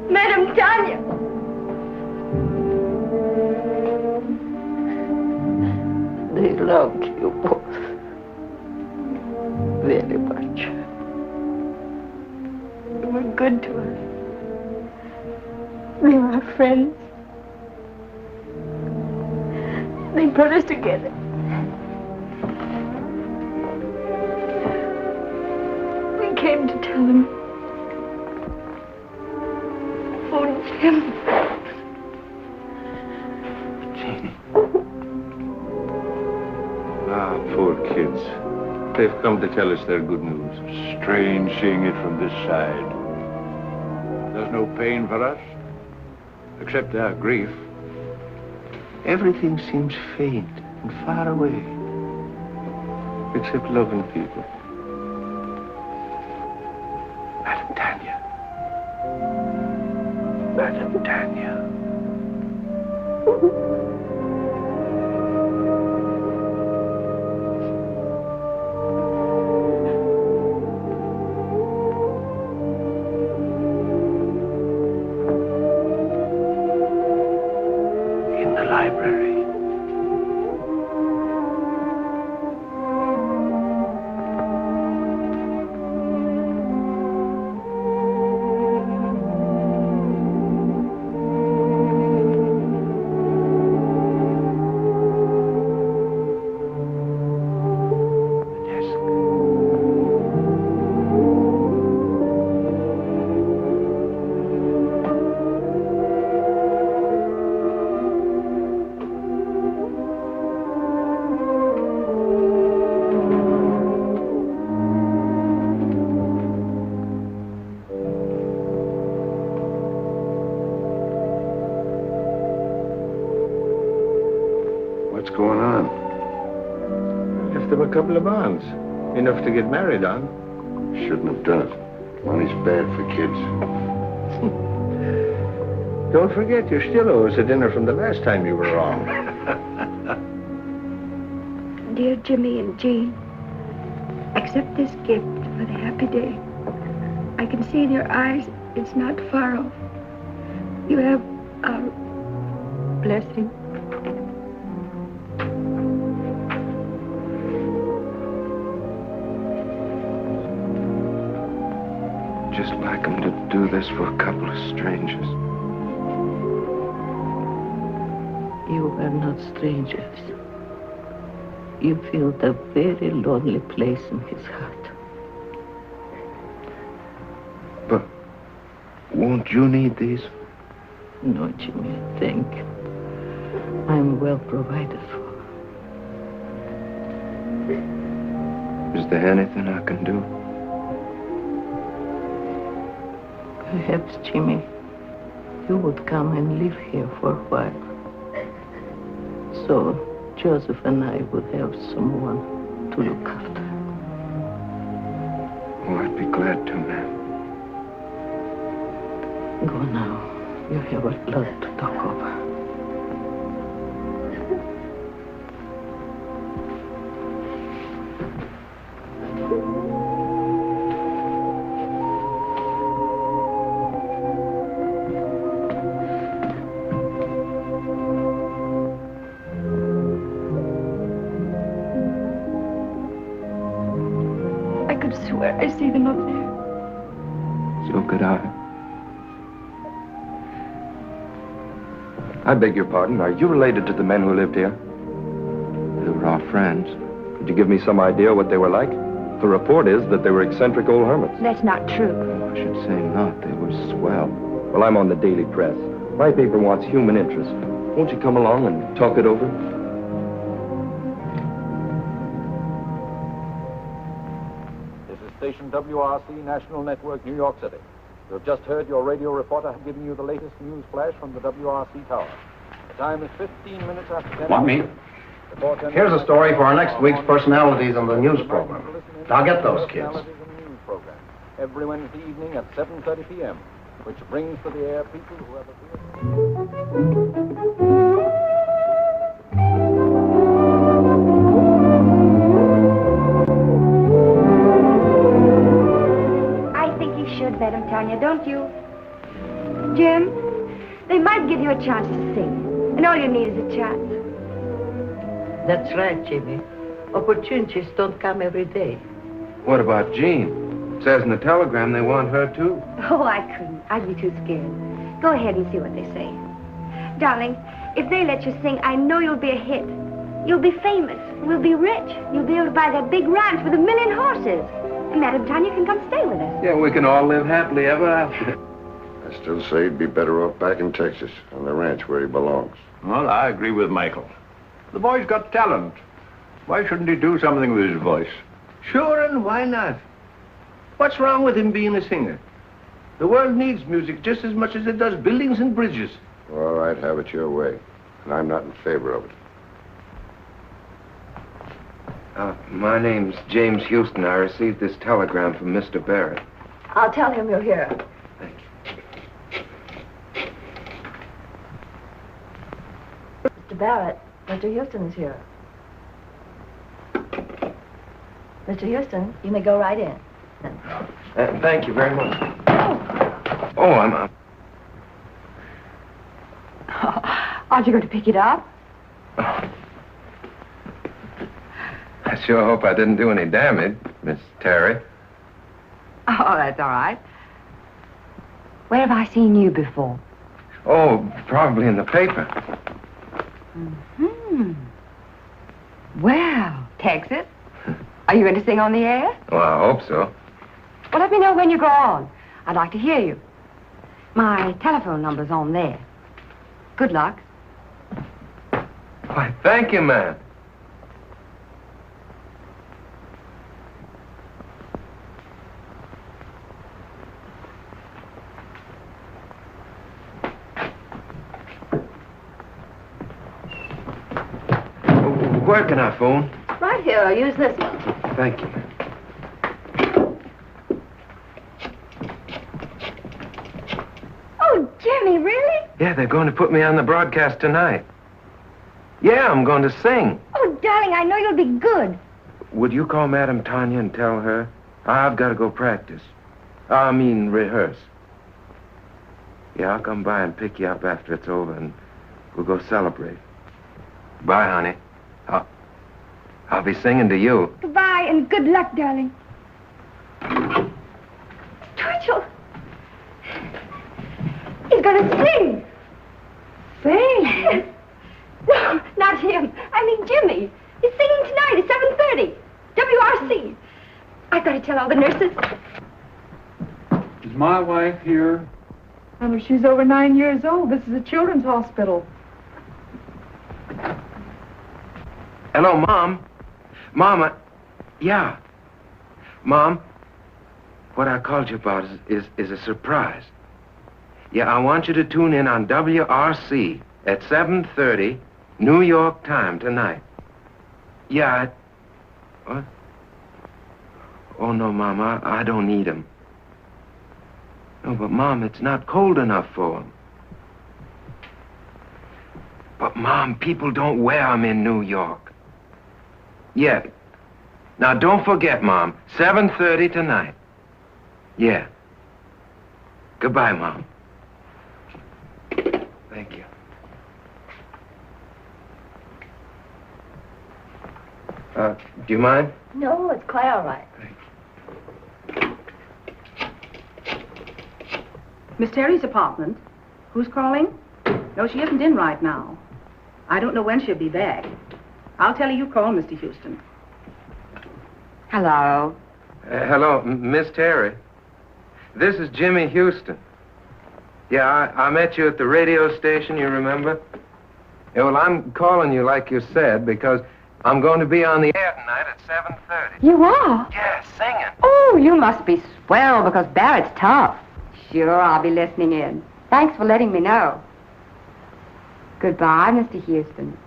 Madam Tanya. They loved you both very much. You were good to us. They were our friends. They brought us together. We came to tell them. Oh, Jim. Ah, poor kids. They've come to tell us their good news. Strange seeing it from this side. There's no pain for us, except our grief. Everything seems faint and far away, except loving people. Madam Tanya. Madam Tanya. In the library. What's going on? Left them a couple of bonds. Enough to get married on. Shouldn't have done it. Money's bad for kids. Don't forget, you still owe us a dinner from the last time you were wrong. Dear Jimmy and Jean, accept this gift for the happy day. I can see in your eyes it's not far off. You have our blessing. just like him to do this for a couple of strangers. You are not strangers. You feel the very lonely place in his heart. But won't you need these? No, Jimmy, thank you. I'm well provided for. Is there anything I can do? Perhaps, Jimmy, you would come and live here for a while. So Joseph and I would have someone to look after. Oh, I'd be glad to, ma'am. Go now. You have a lot to talk over. I could swear I see them up there. So could I. I beg your pardon. Are you related to the men who lived here? They were our friends. Could you give me some idea what they were like? The report is that they were eccentric old hermits. That's not true. I should say not. They were swell. Well, I'm on the Daily Press. My paper wants human interest. Won't you come along and talk it over? This is station WRC National Network, New York City. You have just heard your radio reporter giving you the latest news flash from the WRC tower. The time is 15 minutes after 10. Want me? Here's a story for our next week's personalities on the news program. Now get those kids. Every Wednesday evening at 7:30 p.m., which brings to the air people who have I think you should let him, Tanya, don't you? Jim, they might give you a chance to sing, and all you need is a chance. That's right, Jimmy. Opportunities don't come every day. What about Jean? It says in the telegram they want her, too. Oh, I couldn't. I'd be too scared. Go ahead and see what they say. Darling, if they let you sing, I know you'll be a hit. You'll be famous. We'll be rich. You'll be able to buy that big ranch with 1 million horses. And Madam Tanya can come stay with us. Yeah, we can all live happily ever after. I still say he'd be better off back in Texas, on the ranch where he belongs. Well, I agree with Michael. The boy's got talent. Why shouldn't he do something with his voice? Sure, and why not? What's wrong with him being a singer? The world needs music just as much as it does buildings and bridges. All right, have it your way. And I'm not in favor of it. My name's James Houston. I received this telegram from Mr. Barrett. I'll tell him you're here. Mr. Barrett, Mr. Houston is here. Mr. Houston, you may go right in. Thank you very much. Oh, I'm... Aren't you going to pick it up? I sure hope I didn't do any damage, Miss Terry. Oh, that's all right. Where have I seen you before? Oh, probably in the paper. Well, Texas. Are you going to sing on the air? Well, I hope so. Well, let me know when you go on. I'd like to hear you. My telephone number's on there. Good luck. Why, thank you, ma'am. Where can I phone? Right here, I'll use this one. Thank you. Oh, Jimmy, really? Yeah, they're going to put me on the broadcast tonight. Yeah, I'm going to sing. Oh, darling, I know you'll be good. Would you call Madam Tanya and tell her? I've got to go practice. I mean, rehearse. Yeah, I'll come by and pick you up after it's over, and we'll go celebrate. Bye, honey. I'll be singing to you. Goodbye and good luck, darling. Churchill. gonna sing. Sing? No, not him. I mean Jimmy. He's singing tonight at 7:30. WRC. I gotta tell all the nurses. Is my wife here? Honey, she's over 9 years old. This is a children's hospital. Hello, Mom. Mama. Yeah. Mom, what I called you about is a surprise. Yeah, I want you to tune in on WRC at 7:30, New York time tonight. Yeah, what? Oh, no, Mom, I don't need him. No, but, Mom, it's not cold enough for him. But, Mom, people don't wear them in New York. Yeah. Now, don't forget, Mom, 7:30 tonight. Yeah. Goodbye, Mom. Thank you. Do you mind? No, it's quite all right. Miss Terry's apartment. Who's calling? No, she isn't in right now. I don't know when she'll be back. I'll tell her you called, Mr. Houston. Hello. Hello, Miss Terry. This is Jimmy Houston. Yeah, I met you at the radio station, you remember? Yeah, well, I'm calling you like you said because I'm going to be on the air tonight at 7:30. You are? Yeah, singing. Oh, you must be swell because Barrett's tough. Sure, I'll be listening in. Thanks for letting me know. Goodbye, Mr. Houston.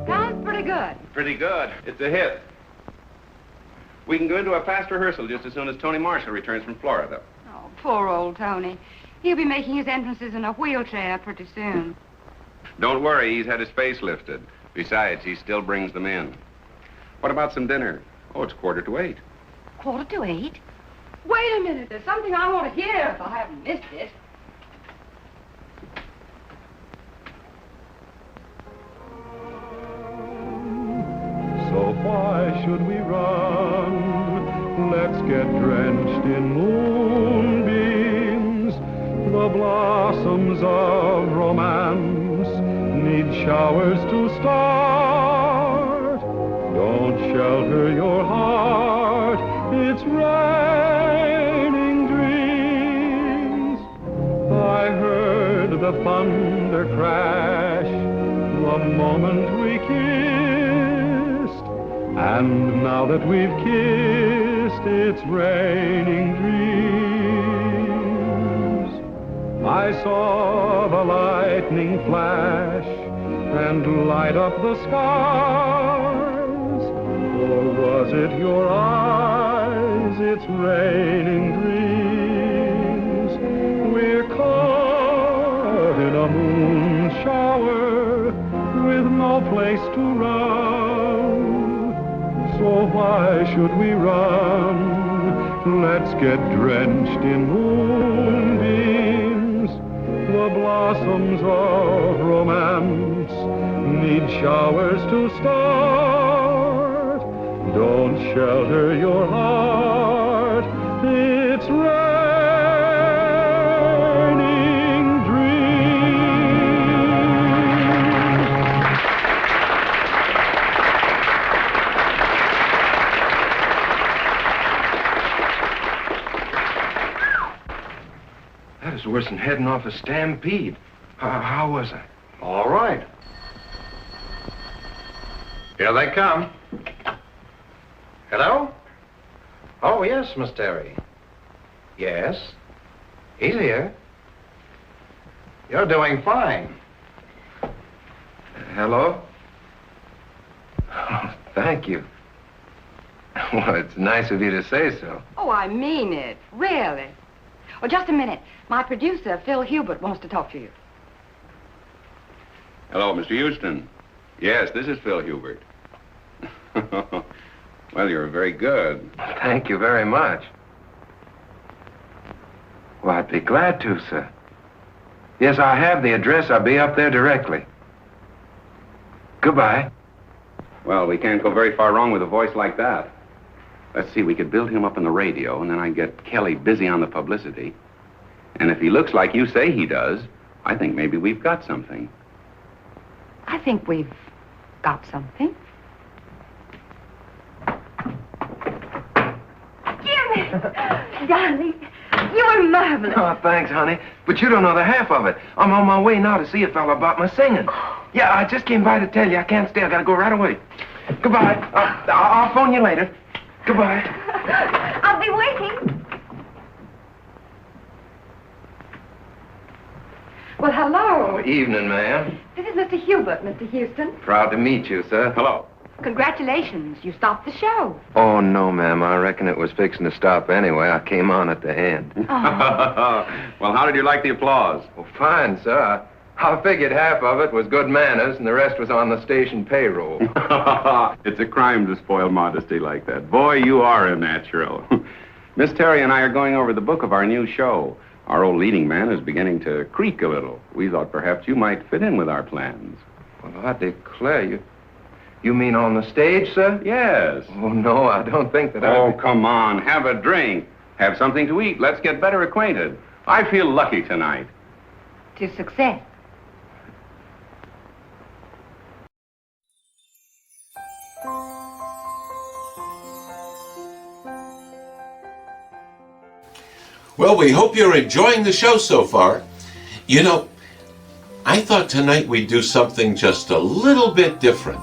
Sounds pretty good. Pretty good. It's a hit. We can go into a fast rehearsal just as soon as Tony Marshall returns from Florida. Oh, poor old Tony. He'll be making his entrances in a wheelchair pretty soon. Don't worry, he's had his face lifted. Besides, he still brings them in. What about some dinner? Oh, it's 7:45. 7:45? Wait a minute. There's something I want to hear if I haven't missed it. So why should we run? Let's get drenched in moonbeams. The blossoms of romance need showers to start. Don't shelter your heart, it's raining dreams. I heard the thunder crash the moment we kissed, and now that we've kissed, it's raining dreams. I saw the lightning flash and light up the skies, or was it your eyes? It's raining dreams. We're caught in a moon shower with no place to run. So why should we run? Let's get drenched in moonbeams. The blossoms of romance need showers to start. Don't shelter your heart, it's raining dreams. That is worse than heading off a stampede. How was I? All right. Here they come. Hello? Oh, yes, Miss Terry. Yes. He's here. You're doing fine. Hello? Oh, thank you. Well, it's nice of you to say so. Oh, I mean it. Really. Oh, just a minute. My producer, Phil Hubert, wants to talk to you. Hello, Mr. Houston. Yes, this is Phil Hubert. Well, you're very good. Thank you very much. Well, I'd be glad to, sir. Yes, I have the address. I'll be up there directly. Goodbye. Well, we can't go very far wrong with a voice like that. Let's see, we could build him up on the radio, and then I'd get Kelly busy on the publicity. And if he looks like you say he does, I think maybe we've got something. I think we've got something. Jimmy! Darling, you were marvelous. Oh, thanks, honey. But you don't know the half of it. I'm on my way now to see a fella about my singing. Yeah, I just came by to tell you. I can't stay. I gotta go right away. Goodbye. I'll phone you later. Goodbye. I'll be waiting. Well, hello. Evening, ma'am. This is Mr. Hubert, Mr. Houston. Proud to meet you, sir. Hello. Congratulations. You stopped the show. Oh, no, ma'am. I reckon it was fixing to stop anyway. I came on at the end. Well, how did you like the applause? Well, fine, sir. I figured half of it was good manners and the rest was on the station payroll. It's a crime to spoil modesty like that. Boy, you are a natural. Miss Terry and I are going over the book of our new show. Our old leading man is beginning to creak a little. We thought perhaps you might fit in with our plans. Well, I declare you. You mean on the stage, sir? Yes. Oh, no, I don't think that Oh, come on. Have a drink. Have something to eat. Let's get better acquainted. I feel lucky tonight. To success. Well, we hope you're enjoying the show so far. You know, I thought tonight we'd do something just a little bit different.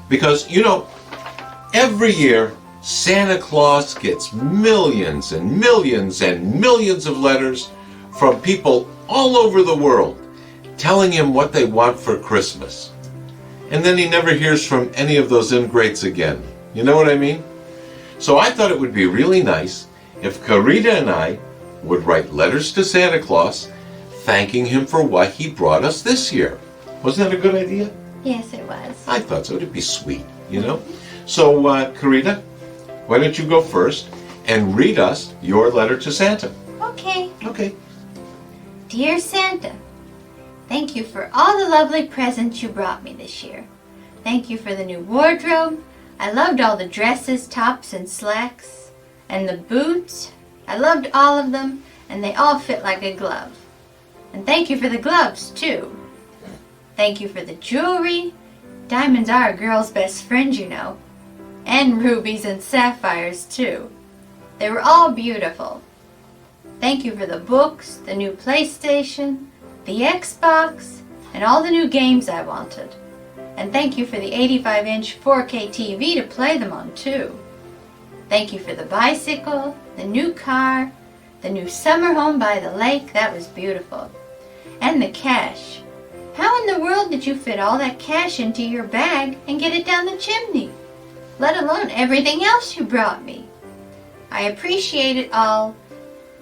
Because, you know, every year, Santa Claus gets millions and millions and millions of letters from people all over the world telling him what they want for Christmas. And then he never hears from any of those ingrates again. You know what I mean? So I thought it would be really nice if Carita and I would write letters to Santa Claus thanking him for what he brought us this year. Wasn't that a good idea? Yes, it was. I thought so. It'd be sweet, you know? So, Carita, why don't you go first and read us your letter to Santa? Okay. Okay. Dear Santa, thank you for all the lovely presents you brought me this year. Thank you for the new wardrobe. I loved all the dresses, tops, and slacks. And the boots. I loved all of them, and they all fit like a glove. And thank you for the gloves, too. Thank you for the jewelry. Diamonds are a girl's best friend, you know. And rubies and sapphires, too. They were all beautiful. Thank you for the books, the new PlayStation, the Xbox, and all the new games I wanted. And thank you for the 85-inch 4K TV to play them on, too. Thank you for the bicycle, the new car, the new summer home by the lake, that was beautiful. And the cash. How in the world did you fit all that cash into your bag and get it down the chimney? Let alone everything else you brought me. I appreciate it all,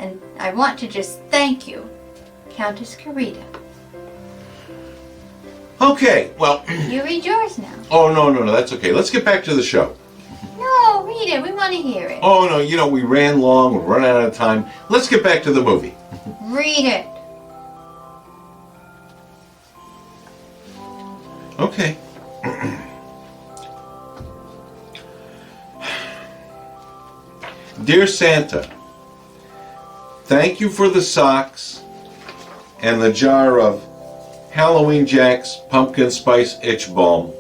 and I want to just thank you, Countess Carita. Okay, well... You read yours now. Oh, no, that's okay. Let's get back to the show. No, read it. We want to hear it. Oh, no, you know, we ran long, we're running out of time. Let's get back to the movie. Read it. Okay. Dear Santa, thank you for the socks and the jar of Halloween Jack's Pumpkin Spice Itch Balm.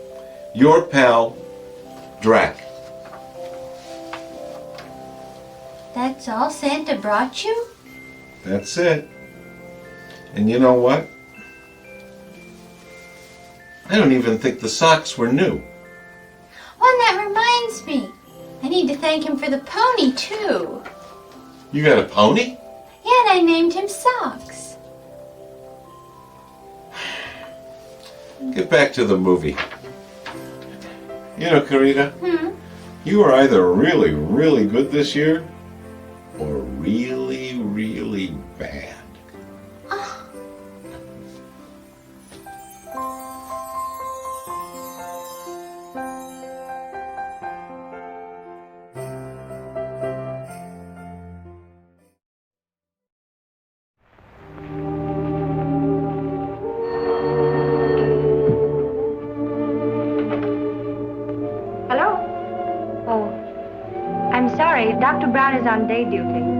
Your pal, Drac. That's all Santa brought you? That's it. And you know what? I don't even think the socks were new. Oh, and that reminds me. I need to thank him for the pony, too. You got a pony? Yeah, and I named him Socks. Get back to the movie. You know, Carita, Hmm? you were either really, really good this year or really, really bad. sorry. Dr. Brown is on day duty.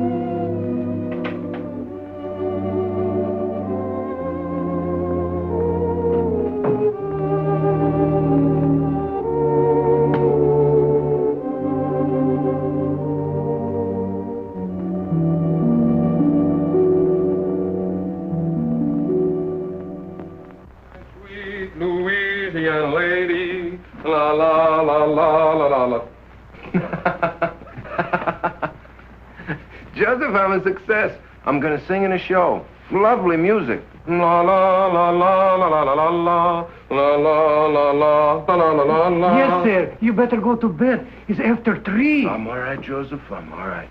Louisiana lady, la la la la la la la. Joseph, I'm a success. I'm going to sing in a show. Lovely music. La la la la la la la la la la la la la la la la. Yes, sir. You better go to bed. It's after 3. I'm all right, Joseph. I'm all right.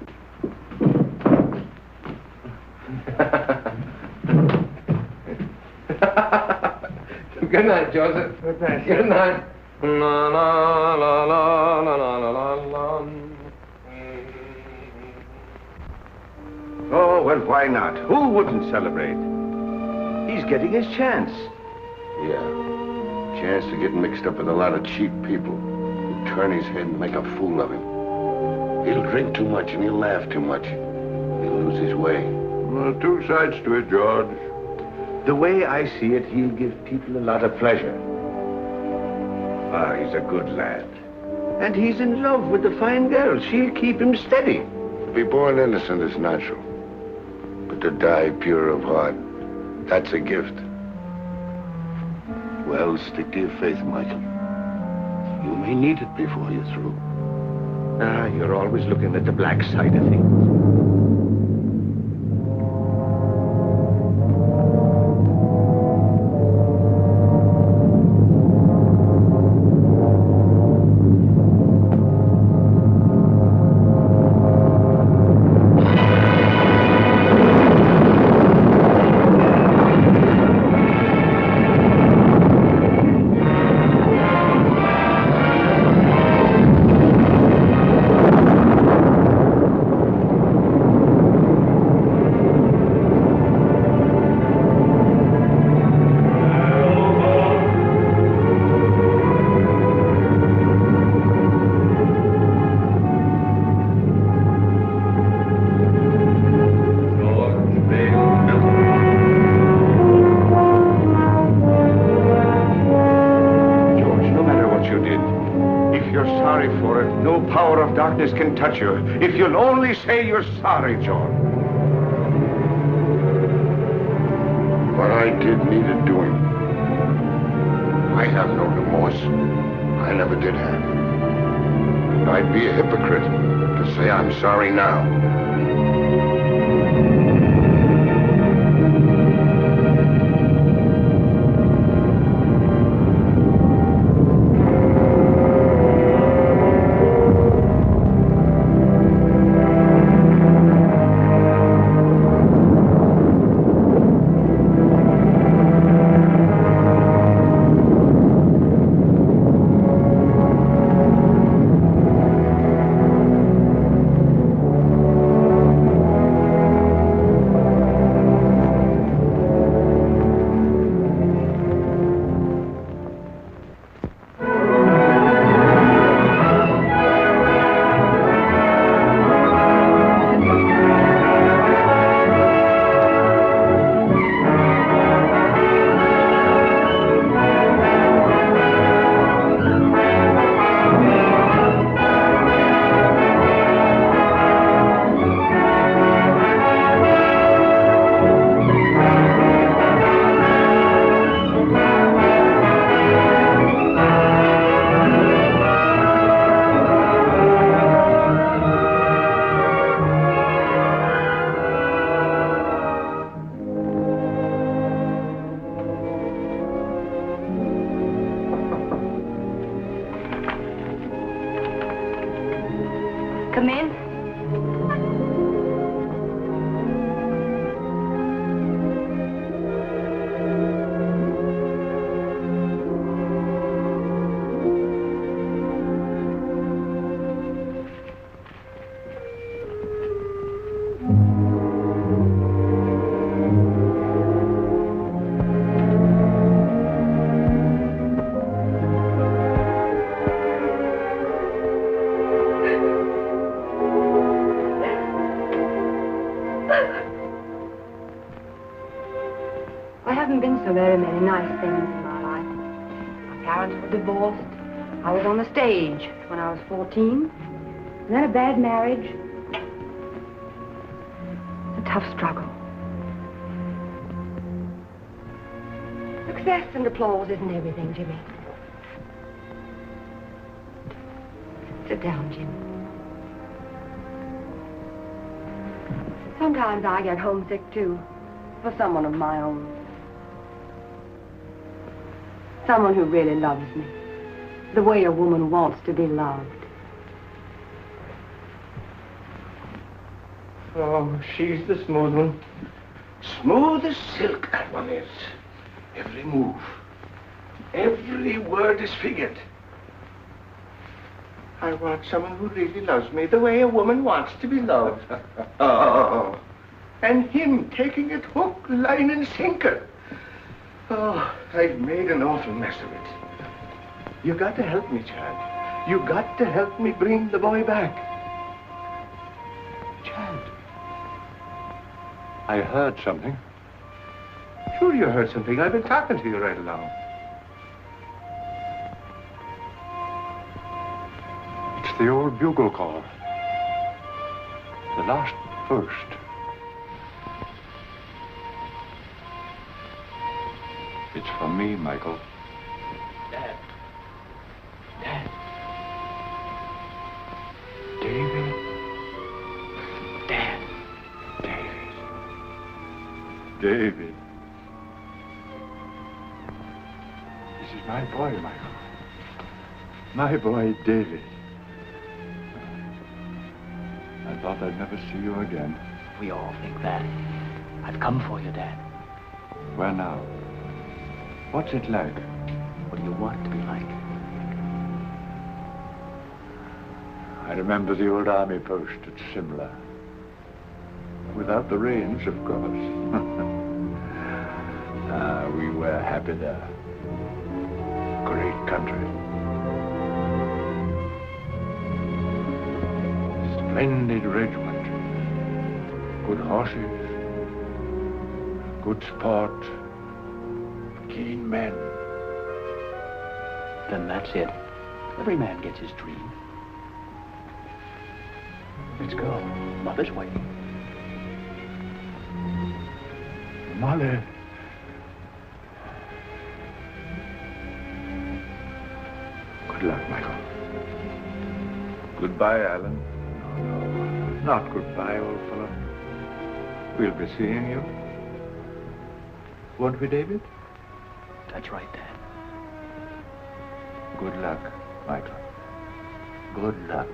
Good night, Joseph. Good night. Good night. La la la la la la la la. Oh, well, why not? Who wouldn't celebrate? He's getting his chance. Yeah. Chance to get mixed up with a lot of cheap people who turn his head and make a fool of him. He'll drink too much and he'll laugh too much. He'll lose his way. Well, two sides to it, George. The way I see it, he'll give people a lot of pleasure. Ah, he's a good lad. And he's in love with a fine girl. She'll keep him steady. To be born innocent is natural. But to die pure of heart, that's a gift. Well, stick to your faith, Michael. You may need it before you're through. Ah, you're always looking at the black side of things. Darkness can touch you if you'll only say you're sorry, George. What I did needed doing. I have no remorse. I never did have. And I'd be a hypocrite to say I'm sorry now. so very many nice things in my life. My parents were divorced. I was on the stage when I was 14. And then a bad marriage. It's a tough struggle. Success and applause isn't everything, Jimmy. Sit down, Jim. Sometimes I get homesick, too, for someone of my own. Someone who really loves me, the way a woman wants to be loved. Oh, she's the smooth one. Smooth as silk, that one is. Every move, every word is figured. I want someone who really loves me the way a woman wants to be loved. Oh, and him taking it hook, line, and sinker. Oh, I've made an awful mess of it. You got to help me, Chad. You got to help me bring the boy back. Chad. I heard something. Sure you heard something. I've been talking to you right along. It's the old bugle call. The last burst. It's from me, Michael. Dad. Dad. David. Dad. David. This is my boy, Michael. My boy, David. I thought I'd never see you again. We all think that. I've come for you, Dad. Where now? What's it like? What do you want it to be like? I remember the old army post at Simla. Without the rains, of course. We were happy there. Great country. Splendid regiment. Good horses. Good sport. Keen men. Then that's it. Every man gets his dream. Let's go. Mother's waiting. Molly. Good luck, Michael. Goodbye, Alan. No, not goodbye, old fellow. We'll be seeing you. Won't we, David? That's right, Dad. Good luck, Michael. Good luck.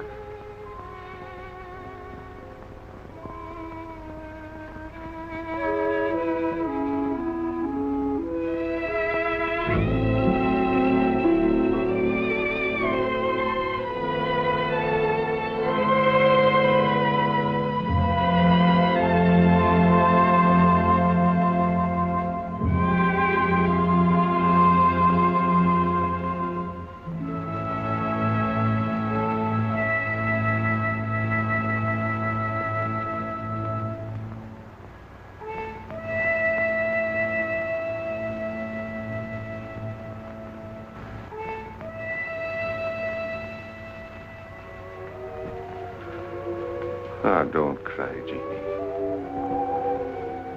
Ah, don't cry, Jeannie.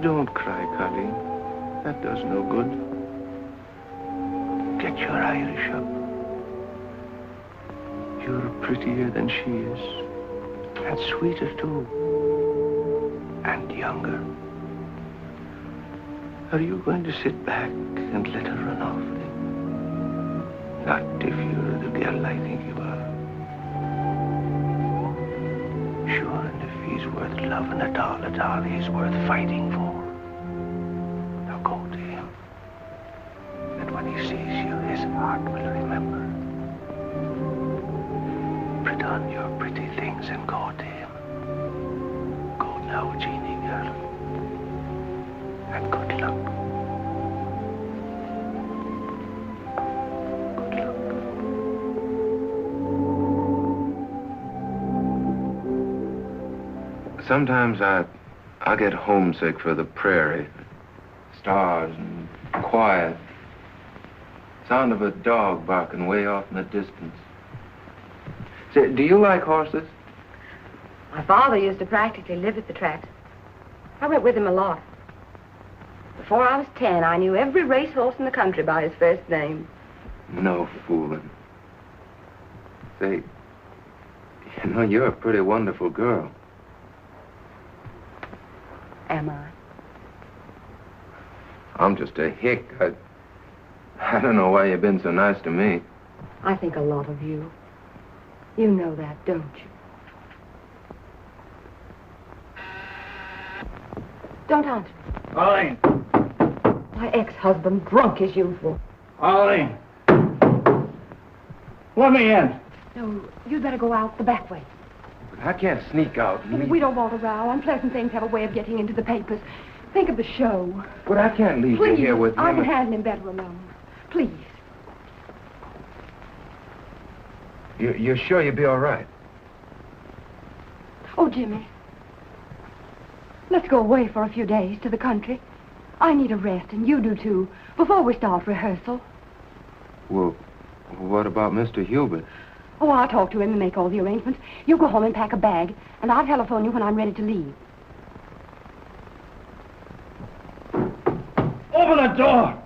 Don't cry, Colleen. That does no good. Get your Irish up. You're prettier than she is. And sweeter, too. And younger. Are you going to sit back and let her run off with him? Not if you're the girl I think you are. Sure, and if he's worth loving at all, he's worth fighting for. Now go to him. And when he sees you, his heart will remember. Put on your pretty things and go to him. Go now, Jeannie girl. And good luck. Sometimes I get homesick for the prairie. Stars and quiet. Sound of a dog barking way off in the distance. Say, do you like horses? My father used to practically live at the tracks. I went with him a lot. Before I was 10, I knew every racehorse in the country by his first name. No fooling. Say, you know, you're a pretty wonderful girl. Am I? I'm just a hick. I don't know why you've been so nice to me. I think a lot of you. You know that, don't you? Don't answer. Arlene! My ex-husband, drunk as usual. Arlene! Let me in. No, you'd better go out the back way. But I can't sneak out and leave. We don't want a row. Unpleasant things have a way of getting into the papers. Think of the show. But I can't leave you here with I him. can handle him better alone. Please. You're sure you'll be all right? Oh, Jimmy. Let's go away for a few days to the country. I need a rest, and you do too, before we start rehearsal. Well, what about Mr. Hubert? Oh, I'll talk to him and make all the arrangements. You go home and pack a bag, and I'll telephone you when I'm ready to leave. Open the door!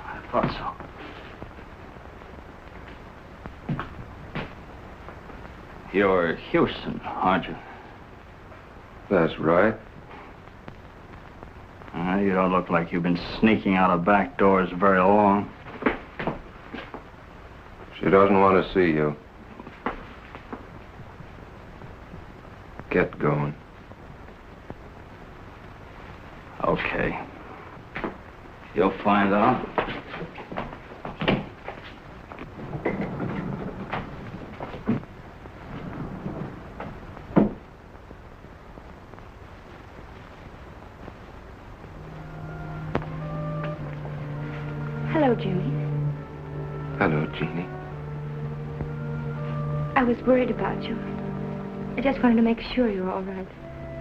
I thought so. You're Houston, aren't you? That's right. You don't look like you've been sneaking out of back doors very long. She doesn't want to see you. Get going. Okay. You'll find out. Hello, Jimmy. Hello, Jeannie. I was worried about you. I just wanted to make sure you were all right.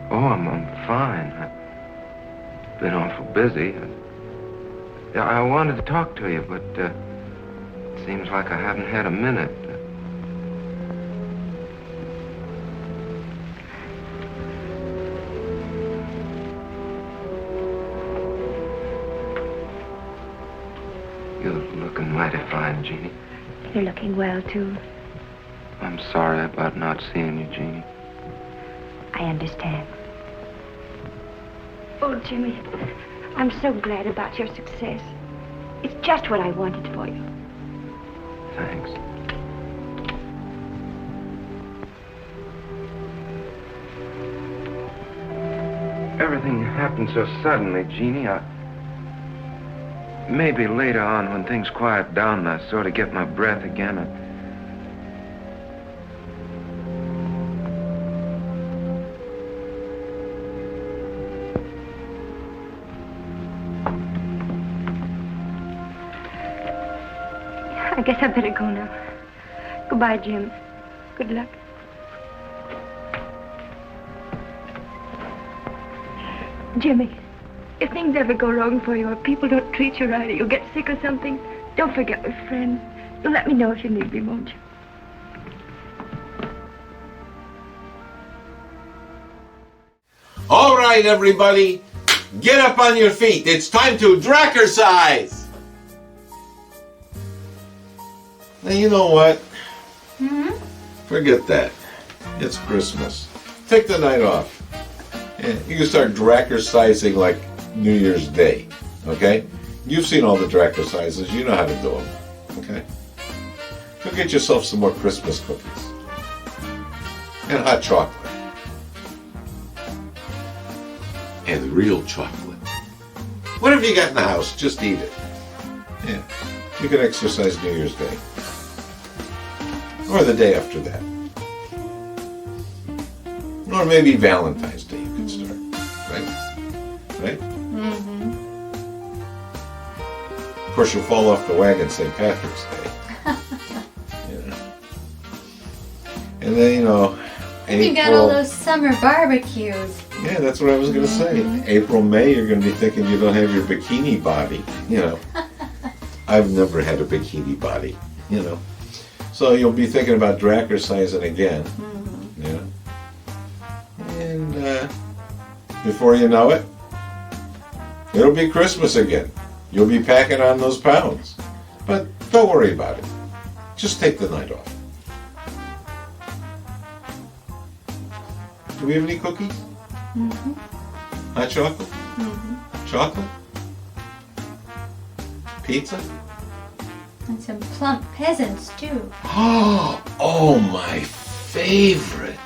Oh, I'm fine. I've been awful busy. I wanted to talk to you, but it seems like I haven't had a minute. You're looking mighty fine, Jeannie. You're looking well, too. I'm sorry about not seeing you, Jeannie. I understand. Oh, Jimmy, I'm so glad about your success. It's just what I wanted for you. Thanks. Everything happened so suddenly, Jeannie. Maybe later on, when things quiet down and I sort of get my breath again, I guess I better go now. Goodbye, Jim. Good luck. Jimmy, if things ever go wrong for you or people don't treat you right or you get sick or something, don't forget we're friends. You'll let me know if you need me, won't you? All right, everybody, get up on your feet. It's time to Dracercise. Now, you know what? Forget that. It's Christmas. Take the night off. Yeah, you can start Dracercising like New Year's Day, okay? You've seen all the Dracercises. You know how to do them, okay? Go get yourself some more Christmas cookies. And hot chocolate. And real chocolate. Whatever you got in the house, just eat it. Yeah. You can exercise New Year's Day. Or the day after that. Or maybe Valentine's Day you can start. Right? Right? Mm-hmm. Of course, you'll fall off the wagon St. Patrick's Day. Yeah. And then, you know, And you got all those summer barbecues. Yeah, that's what I was going to say. April, May, you're going to be thinking you don't have your bikini body, you know. I've never had a bikini body, you know. So you'll be thinking about drackersizing again. Yeah. And before you know it, it'll be Christmas again. You'll be packing on those pounds. But don't worry about it. Just take the night off. Do we have any cookies? Hot chocolate? Chocolate? Pizza? And some plump peasants, too. Oh, my favorite.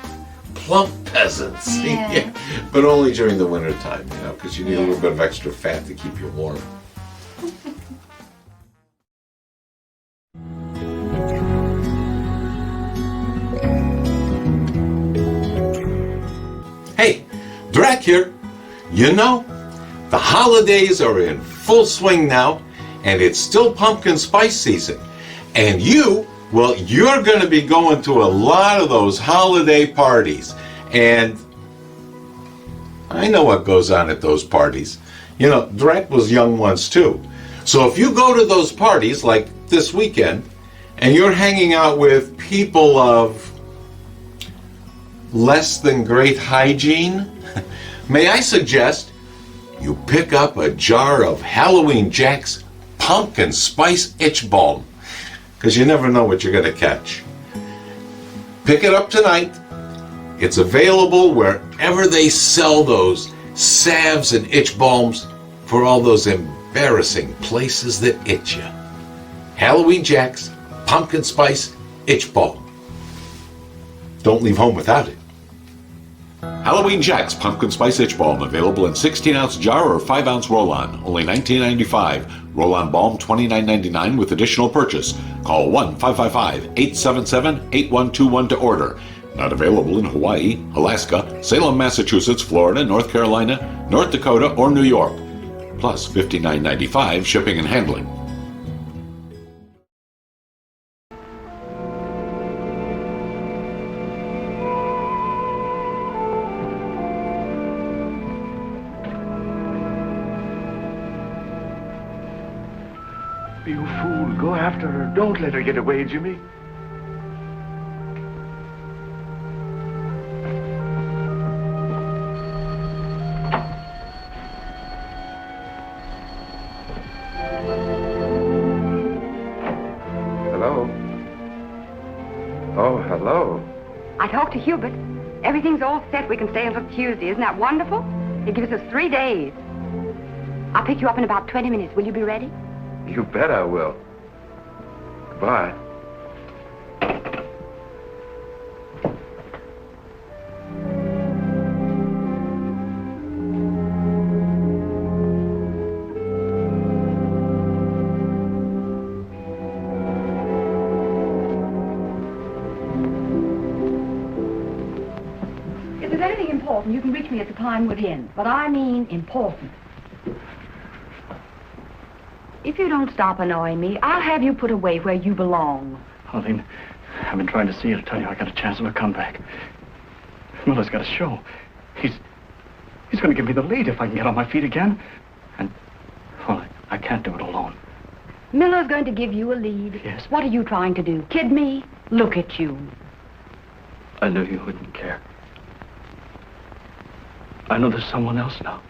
Plump peasants. Yeah. But only during the winter time, you know, because you need a little bit of extra fat to keep you warm. Hey, Drac here. You know, the holidays are in full swing now, and it's still pumpkin spice season. And you're going to be going to a lot of those holiday parties. And I know what goes on at those parties. You know, Drac was young once too. So if you go to those parties, like this weekend, and you're hanging out with people of less than great hygiene, may I suggest you pick up a jar of Halloween Jack's pumpkin spice itch balm, because you never know what you're going to catch. Pick it up tonight. It's available wherever they sell those salves and itch balms for all those embarrassing places that itch you. Halloween Jack's pumpkin spice itch balm. Don't leave home without it. Halloween Jack's Pumpkin Spice Itch Balm, available in 16-ounce jar or 5-ounce roll-on. Only $19.95. Roll-on balm $29.99 with additional purchase. Call 1-555-877-8121 to order. Not available in Hawaii, Alaska, Salem, Massachusetts, Florida, North Carolina, North Dakota, or New York. Plus $59.95 shipping and handling. You fool, go after her. Don't let her get away, Jimmy. Hello? Oh, hello. I talked to Hubert. Everything's all set. We can stay until Tuesday. Isn't that wonderful? It gives us 3 days. I'll pick you up in about 20 minutes. Will you be ready? You bet I will. Goodbye. If there's anything important, you can reach me at the Pinewood Inn. But I mean important. If you don't stop annoying me, I'll have you put away where you belong. Arlene, I've been trying to see you to tell you I got a chance of a comeback. Miller's got a show. He's going to give me the lead if I can get on my feet again. And, well, I can't do it alone. Miller's going to give you a lead. Yes. What are you trying to do? Kid me? Look at you. I knew you wouldn't care. I know there's someone else now.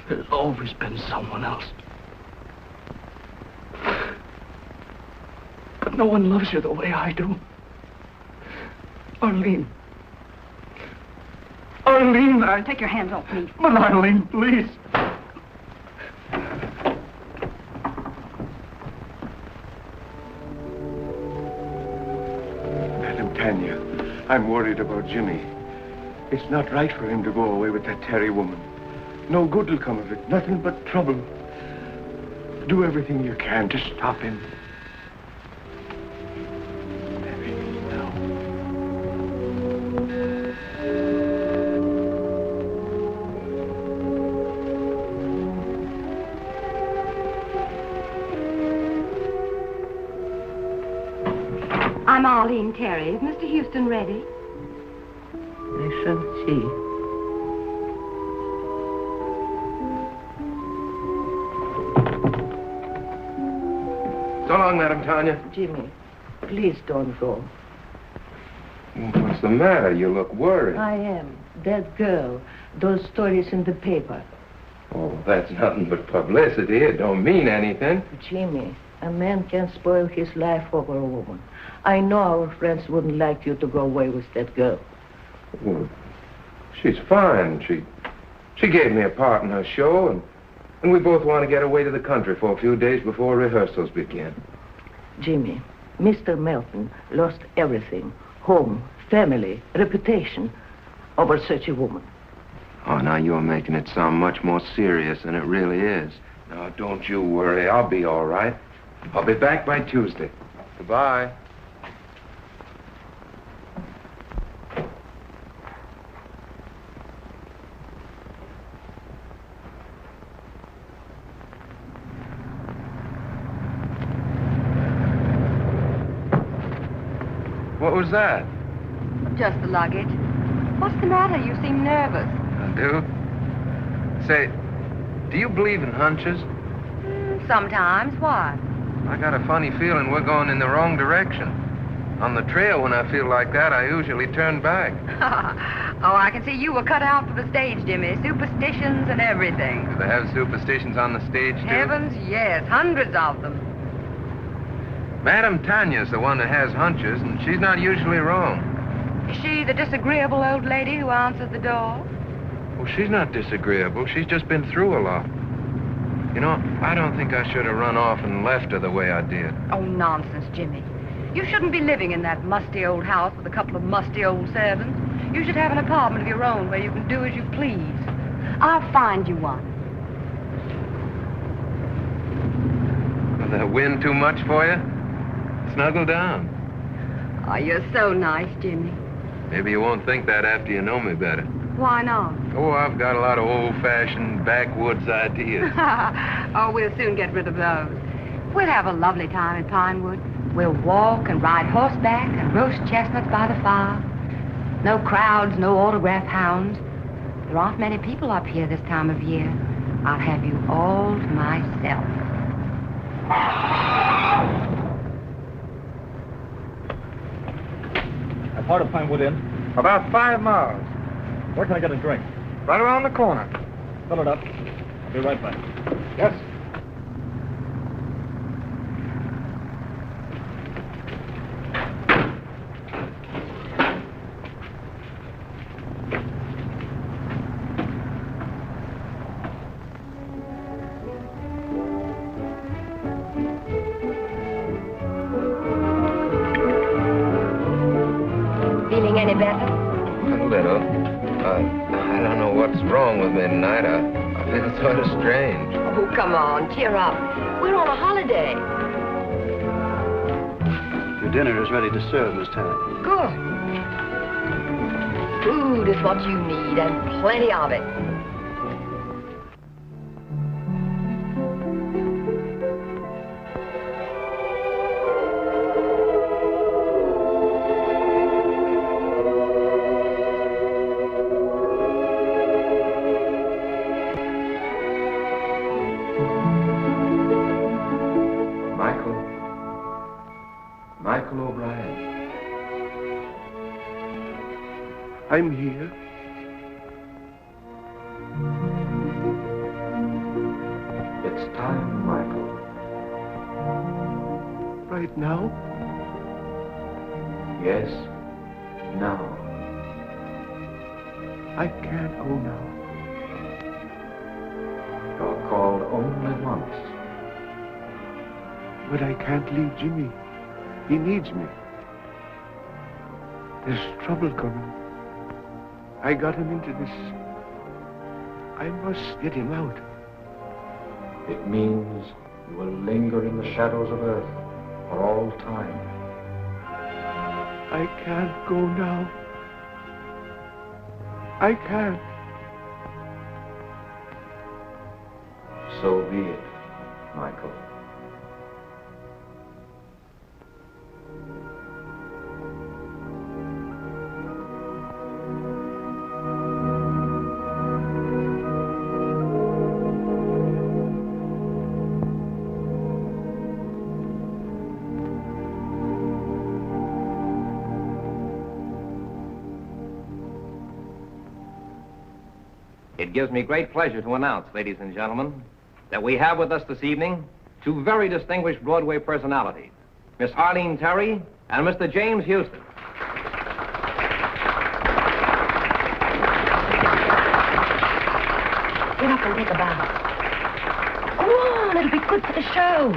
There's always been someone else. But no one loves you the way I do. Arlene. Arlene, Take your hands off me. But Arlene, please. Madam Tanya, I'm worried about Jimmy. It's not right for him to go away with that Terry woman. No good will come of it. Nothing but trouble. Do everything you can to stop him. I'm Arlene Terry. Is Mr. Houston ready? I shall see. So long, Madam Tanya. Jimmy, please don't go. What's the matter? You look worried. I am. That girl, those stories in the paper. Oh, that's nothing but publicity. It don't mean anything. Jimmy, a man can't spoil his life over a woman. I know our friends wouldn't like you to go away with that girl. Well, she's fine. She gave me a part in her show, and we both want to get away to the country for a few days before rehearsals begin. Jimmy, Mr. Melton lost everything. Home, family, reputation, over such a woman. Oh, now you're making it sound much more serious than it really is. Now, don't you worry. I'll be all right. I'll be back by Tuesday. Goodbye. What was that? Just the luggage. What's the matter? You seem nervous. I do. Say, do you believe in hunches? Sometimes. Why? I got a funny feeling we're going in the wrong direction. On the trail, when I feel like that, I usually turn back. Oh, I can see you were cut out for the stage, Jimmy. Superstitions and everything. Do they have superstitions on the stage, too? Heavens, yes. Hundreds of them. Madam Tanya's the one that has hunches, and she's not usually wrong. Is she the disagreeable old lady who answers the door? Well, she's not disagreeable. She's just been through a lot. You know, I don't think I should have run off and left her the way I did. Oh, nonsense, Jimmy. You shouldn't be living in that musty old house with a couple of musty old servants. You should have an apartment of your own where you can do as you please. I'll find you one. Was the wind too much for you? Snuggle down. Oh, you're so nice, Jimmy. Maybe you won't think that after you know me better. Why not? Oh, I've got a lot of old-fashioned backwoods ideas. Oh, we'll soon get rid of those. We'll have a lovely time in Pinewood. We'll walk and ride horseback and roast chestnuts by the fire. No crowds, no autograph hounds. There aren't many people up here this time of year. I'll have you all to myself. How far to Pinewood Inn? About 5 miles. Where can I get a drink? Right around the corner. Fill it up. I'll be right back. Yes. Feeling any better? A little. I don't know what's wrong with me tonight. I feel sort of strange. Oh, come on, cheer up. We're on a holiday. Your dinner is ready to serve, Miss Tanner. Good. Food is what you need, and plenty of it. Michael O'Brien. I'm here. It's time, Michael. Right now? Yes, now. I can't go now. You're called only once. But I can't leave Jimmy. He needs me. There's trouble coming. I got him into this. I must get him out. It means you will linger in the shadows of Earth for all time. I can't go now. I can't. So be it, Michael. It gives me great pleasure to announce, ladies and gentlemen, that we have with us this evening two very distinguished Broadway personalities, Miss Arlene Terry and Mr. James Houston. Get up and take a bow. Come on, it'll be good for the show.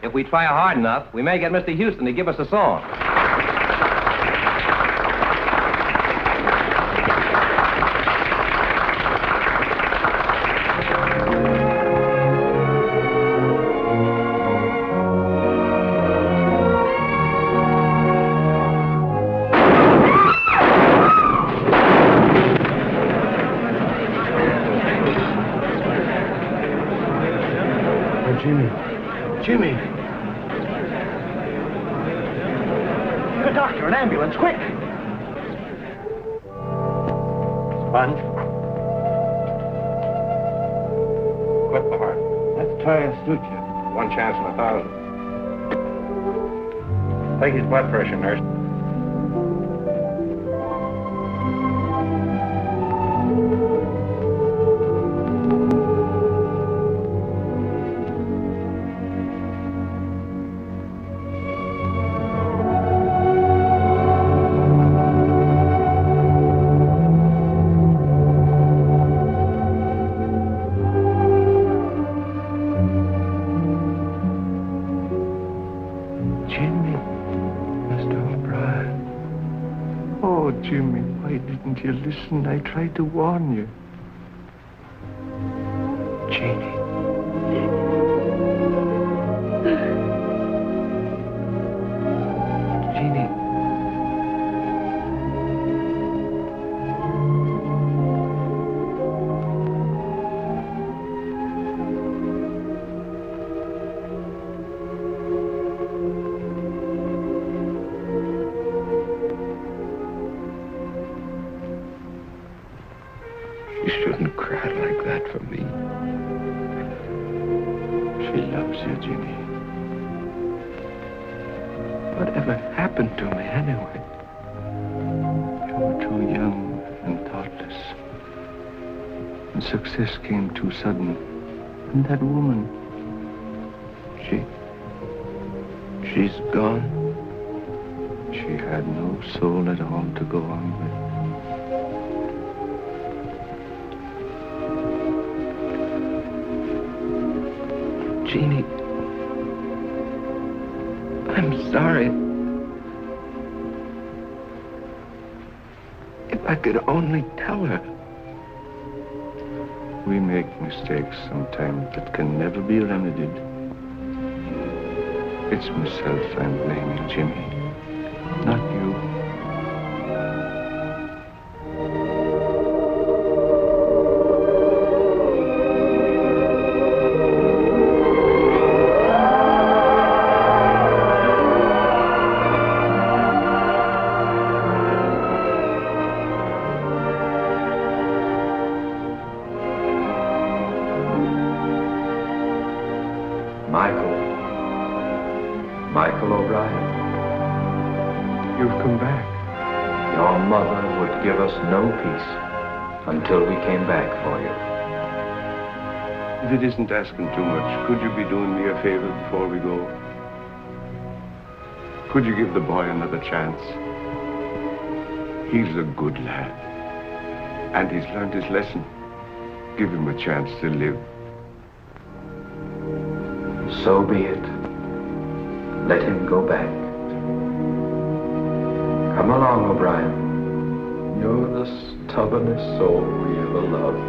If we try hard enough, we may get Mr. Houston to give us a song. Jimmy. Get a doctor, an ambulance, quick. Sponge. Clip the heart. Let's try a suture. One chance in 1,000. Take his blood pressure, nurse. Didn't you listen? I tried to warn you. Janie. Jeannie. You shouldn't cry like that for me. She loves you, Jeannie. Whatever happened to me anyway? You were too young and thoughtless. And success came too sudden. And that woman, she's gone. She had no soul at all to go on with. Jeannie, I'm sorry. If I could only tell her. We make mistakes sometimes that can never be remedied. It's myself I'm blaming, Jimmy, not you. Michael O'Brien. You've come back. Your mother would give us no peace until we came back for you. If it isn't asking too much, could you be doing me a favor before we go? Could you give the boy another chance? He's a good lad. And he's learned his lesson. Give him a chance to live. So be it. Let him go back. Come along, O'Brien. You're the stubbornest soul we ever loved.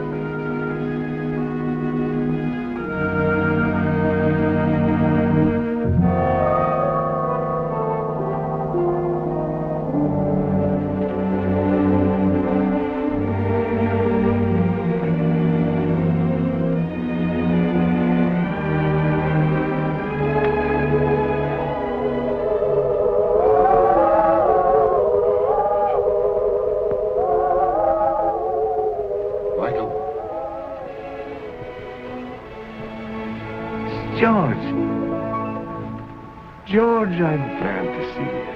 George, I'm glad to see you.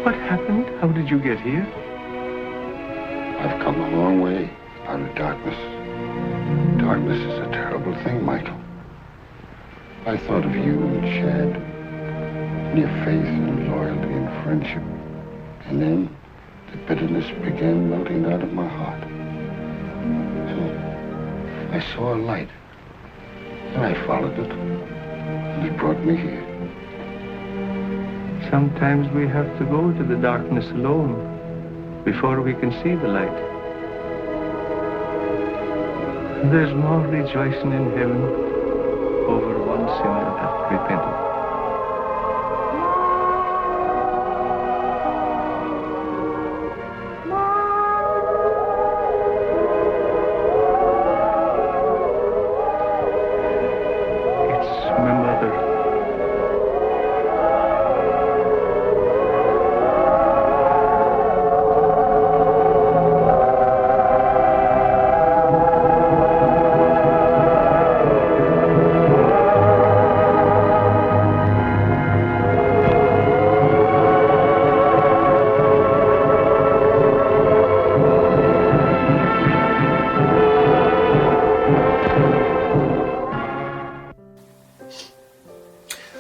What happened? How did you get here? I've come a long way out of darkness. Darkness is a terrible thing, Michael. I thought of you and Chad, and your faith and loyalty and friendship. And then the bitterness began melting out of my heart. And I saw a light, and I followed it, and it brought me here. Sometimes we have to go to the darkness alone before we can see the light. There's more rejoicing in heaven over one sinner that repented. It's my mother.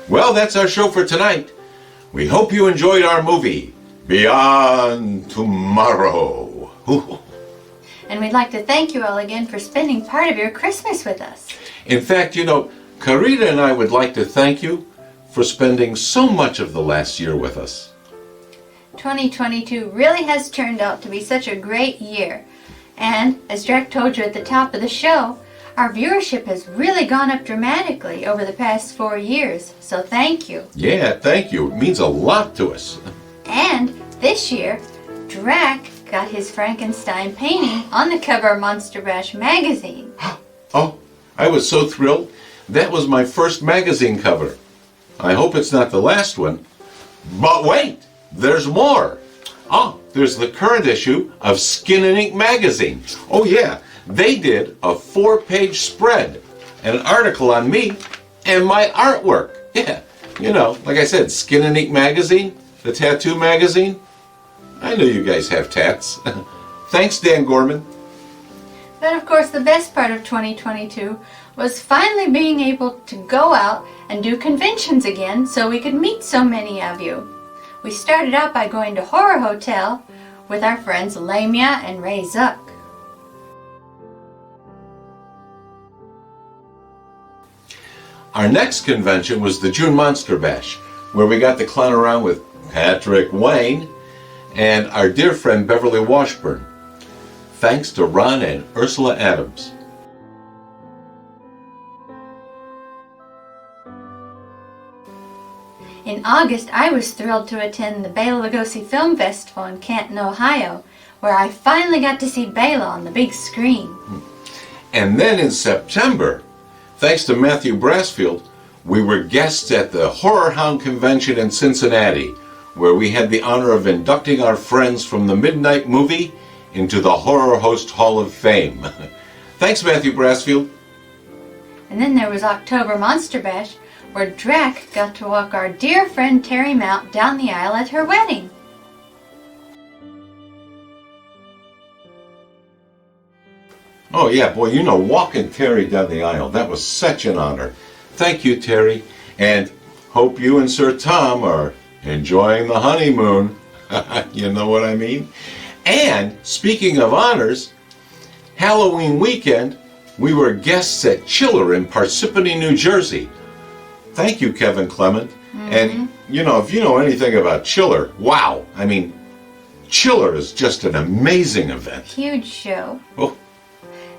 Well, that's our show for tonight. We hope you enjoyed our movie, Beyond Tomorrow. And we'd like to thank you all again for spending part of your Christmas with us. In fact, you know, Carita and I would like to thank you for spending so much of the last year with us. 2022 really has turned out to be such a great year. And, as Drac told you at the top of the show, our viewership has really gone up dramatically over the past 4 years, so thank you. Yeah, thank you. It means a lot to us. And this year, Drac got his Frankenstein painting on the cover of Monster Bash magazine. Oh, I was so thrilled. That was my first magazine cover. I hope it's not the last one. But wait, there's more. Oh, there's the current issue of Skin and Ink magazine. Oh yeah, they did a 4-page spread, an article on me and my artwork. Yeah, you know, like I said, Skin and Ink magazine, the tattoo magazine. I know you guys have tats. Thanks, Dan Gorman. But of course, the best part of 2022 was finally being able to go out and do conventions again so we could meet so many of you. We started out by going to Horror Hotel with our friends Lamia and Ray Zuck. Our next convention was the June Monster Bash, where we got to clown around with Patrick Wayne and our dear friend Beverly Washburn. Thanks to Ron and Ursula Adams. In August, I was thrilled to attend the Bela Lugosi Film Festival in Canton, Ohio, where I finally got to see Bela on the big screen. And then in September, thanks to Matthew Brassfield, we were guests at the Horror Hound Convention in Cincinnati, where we had the honor of inducting our friends from the Midnight Movie into the Horror Host Hall of Fame. Thanks, Matthew Brassfield. And then there was October Monster Bash, where Drac got to walk our dear friend Terry Mount down the aisle at her wedding. Oh yeah, boy, you know, walking Terry down the aisle, that was such an honor. Thank you, Terry, and hope you and Sir Tom are enjoying the honeymoon. You know what I mean? And speaking of honors, Halloween weekend, we were guests at Chiller in Parsippany, New Jersey. Thank you, Kevin Clement. And, you know, if you know anything about Chiller, wow. I mean, Chiller is just an amazing event. Huge show. Oh.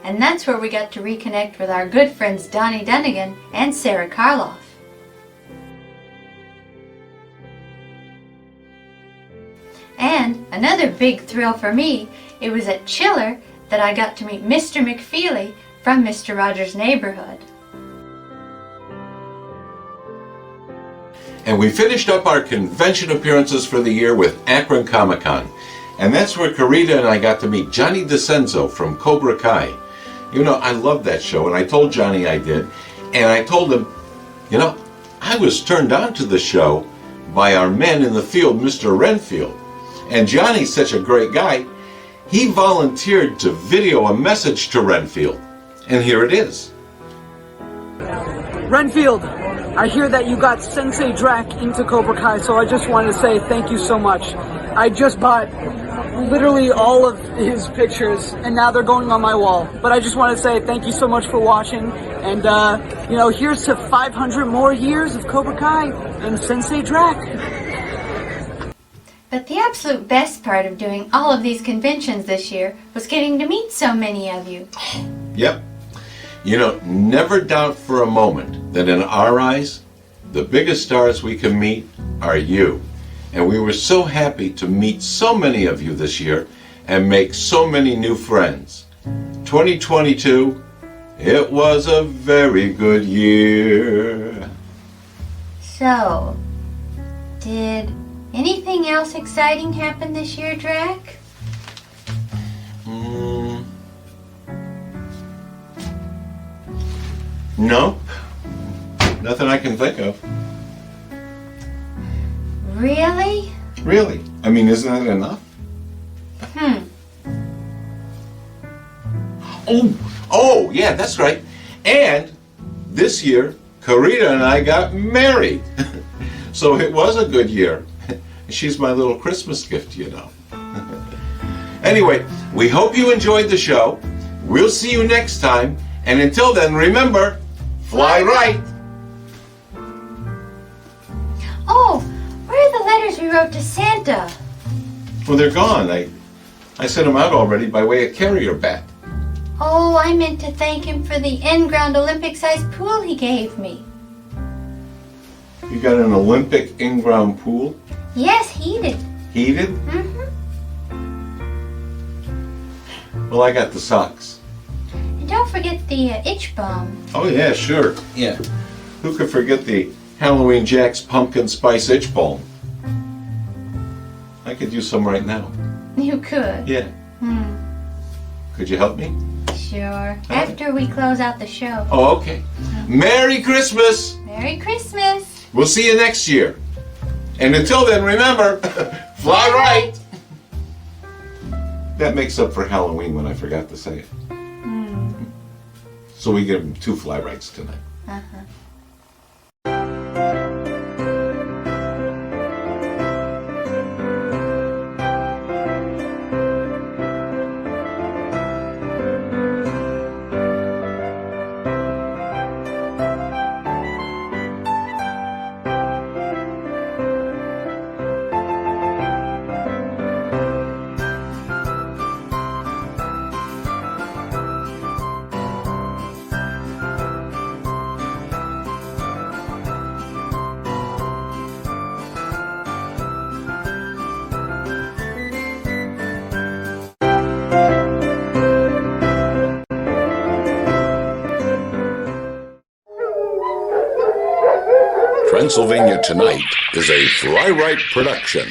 And that's where we got to reconnect with our good friends Donnie Dunnigan and Sarah Karloff. And another big thrill for me, it was at Chiller that I got to meet Mr. McFeely from Mr. Rogers' Neighborhood. And we finished up our convention appearances for the year with Akron Comic-Con. And that's where Carita and I got to meet Johnny DeCenzo from Cobra Kai. You know, I loved that show, and I told Johnny I did. And I told him, you know, I was turned on to the show by our men in the field, Mr. Renfield. And Johnny's such a great guy, he volunteered to video a message to Renfield. And here it is. Renfield, I hear that you got Sensei Drac into Cobra Kai, so I just wanted to say thank you so much. I just bought literally all of his pictures, and now they're going on my wall. But I just want to say thank you so much for watching, and here's to 500 more years of Cobra Kai and Sensei Drac. But the absolute best part of doing all of these conventions this year was getting to meet so many of you. Yep. Never doubt for a moment that in our eyes, the biggest stars we can meet are you. And we were so happy to meet so many of you this year and make so many new friends. 2022, it was a very good year. So, did anything else exciting happen this year, Drac? Nope. Nothing I can think of. Really? Really? I mean, isn't that enough? Oh, yeah, that's right. And this year, Carita and I got married. So it was a good year. She's my little Christmas gift, Anyway, we hope you enjoyed the show. We'll see you next time. And until then, remember, fly right. Oh, where are the letters we wrote to Santa? Well, they're gone. I sent them out already by way of carrier bat. Oh, I meant to thank him for the in-ground Olympic-sized pool he gave me. You got an Olympic in-ground pool? Yes, heated. Heated? Mm-hmm. Well, I got the socks. And don't forget the itch balm. Oh, yeah, sure. Yeah. Who could forget the Halloween Jack's pumpkin spice itch balm? I could use some right now. You could. Yeah. Could you help me? Sure. After we close out the show. Oh, okay. Merry Christmas! Merry Christmas! We'll see you next year. And until then, remember, fly right! That makes up for Halloween when I forgot to say it. So we give them 2 fly rights tonight. Transylvania Tonight is a Fly Right production.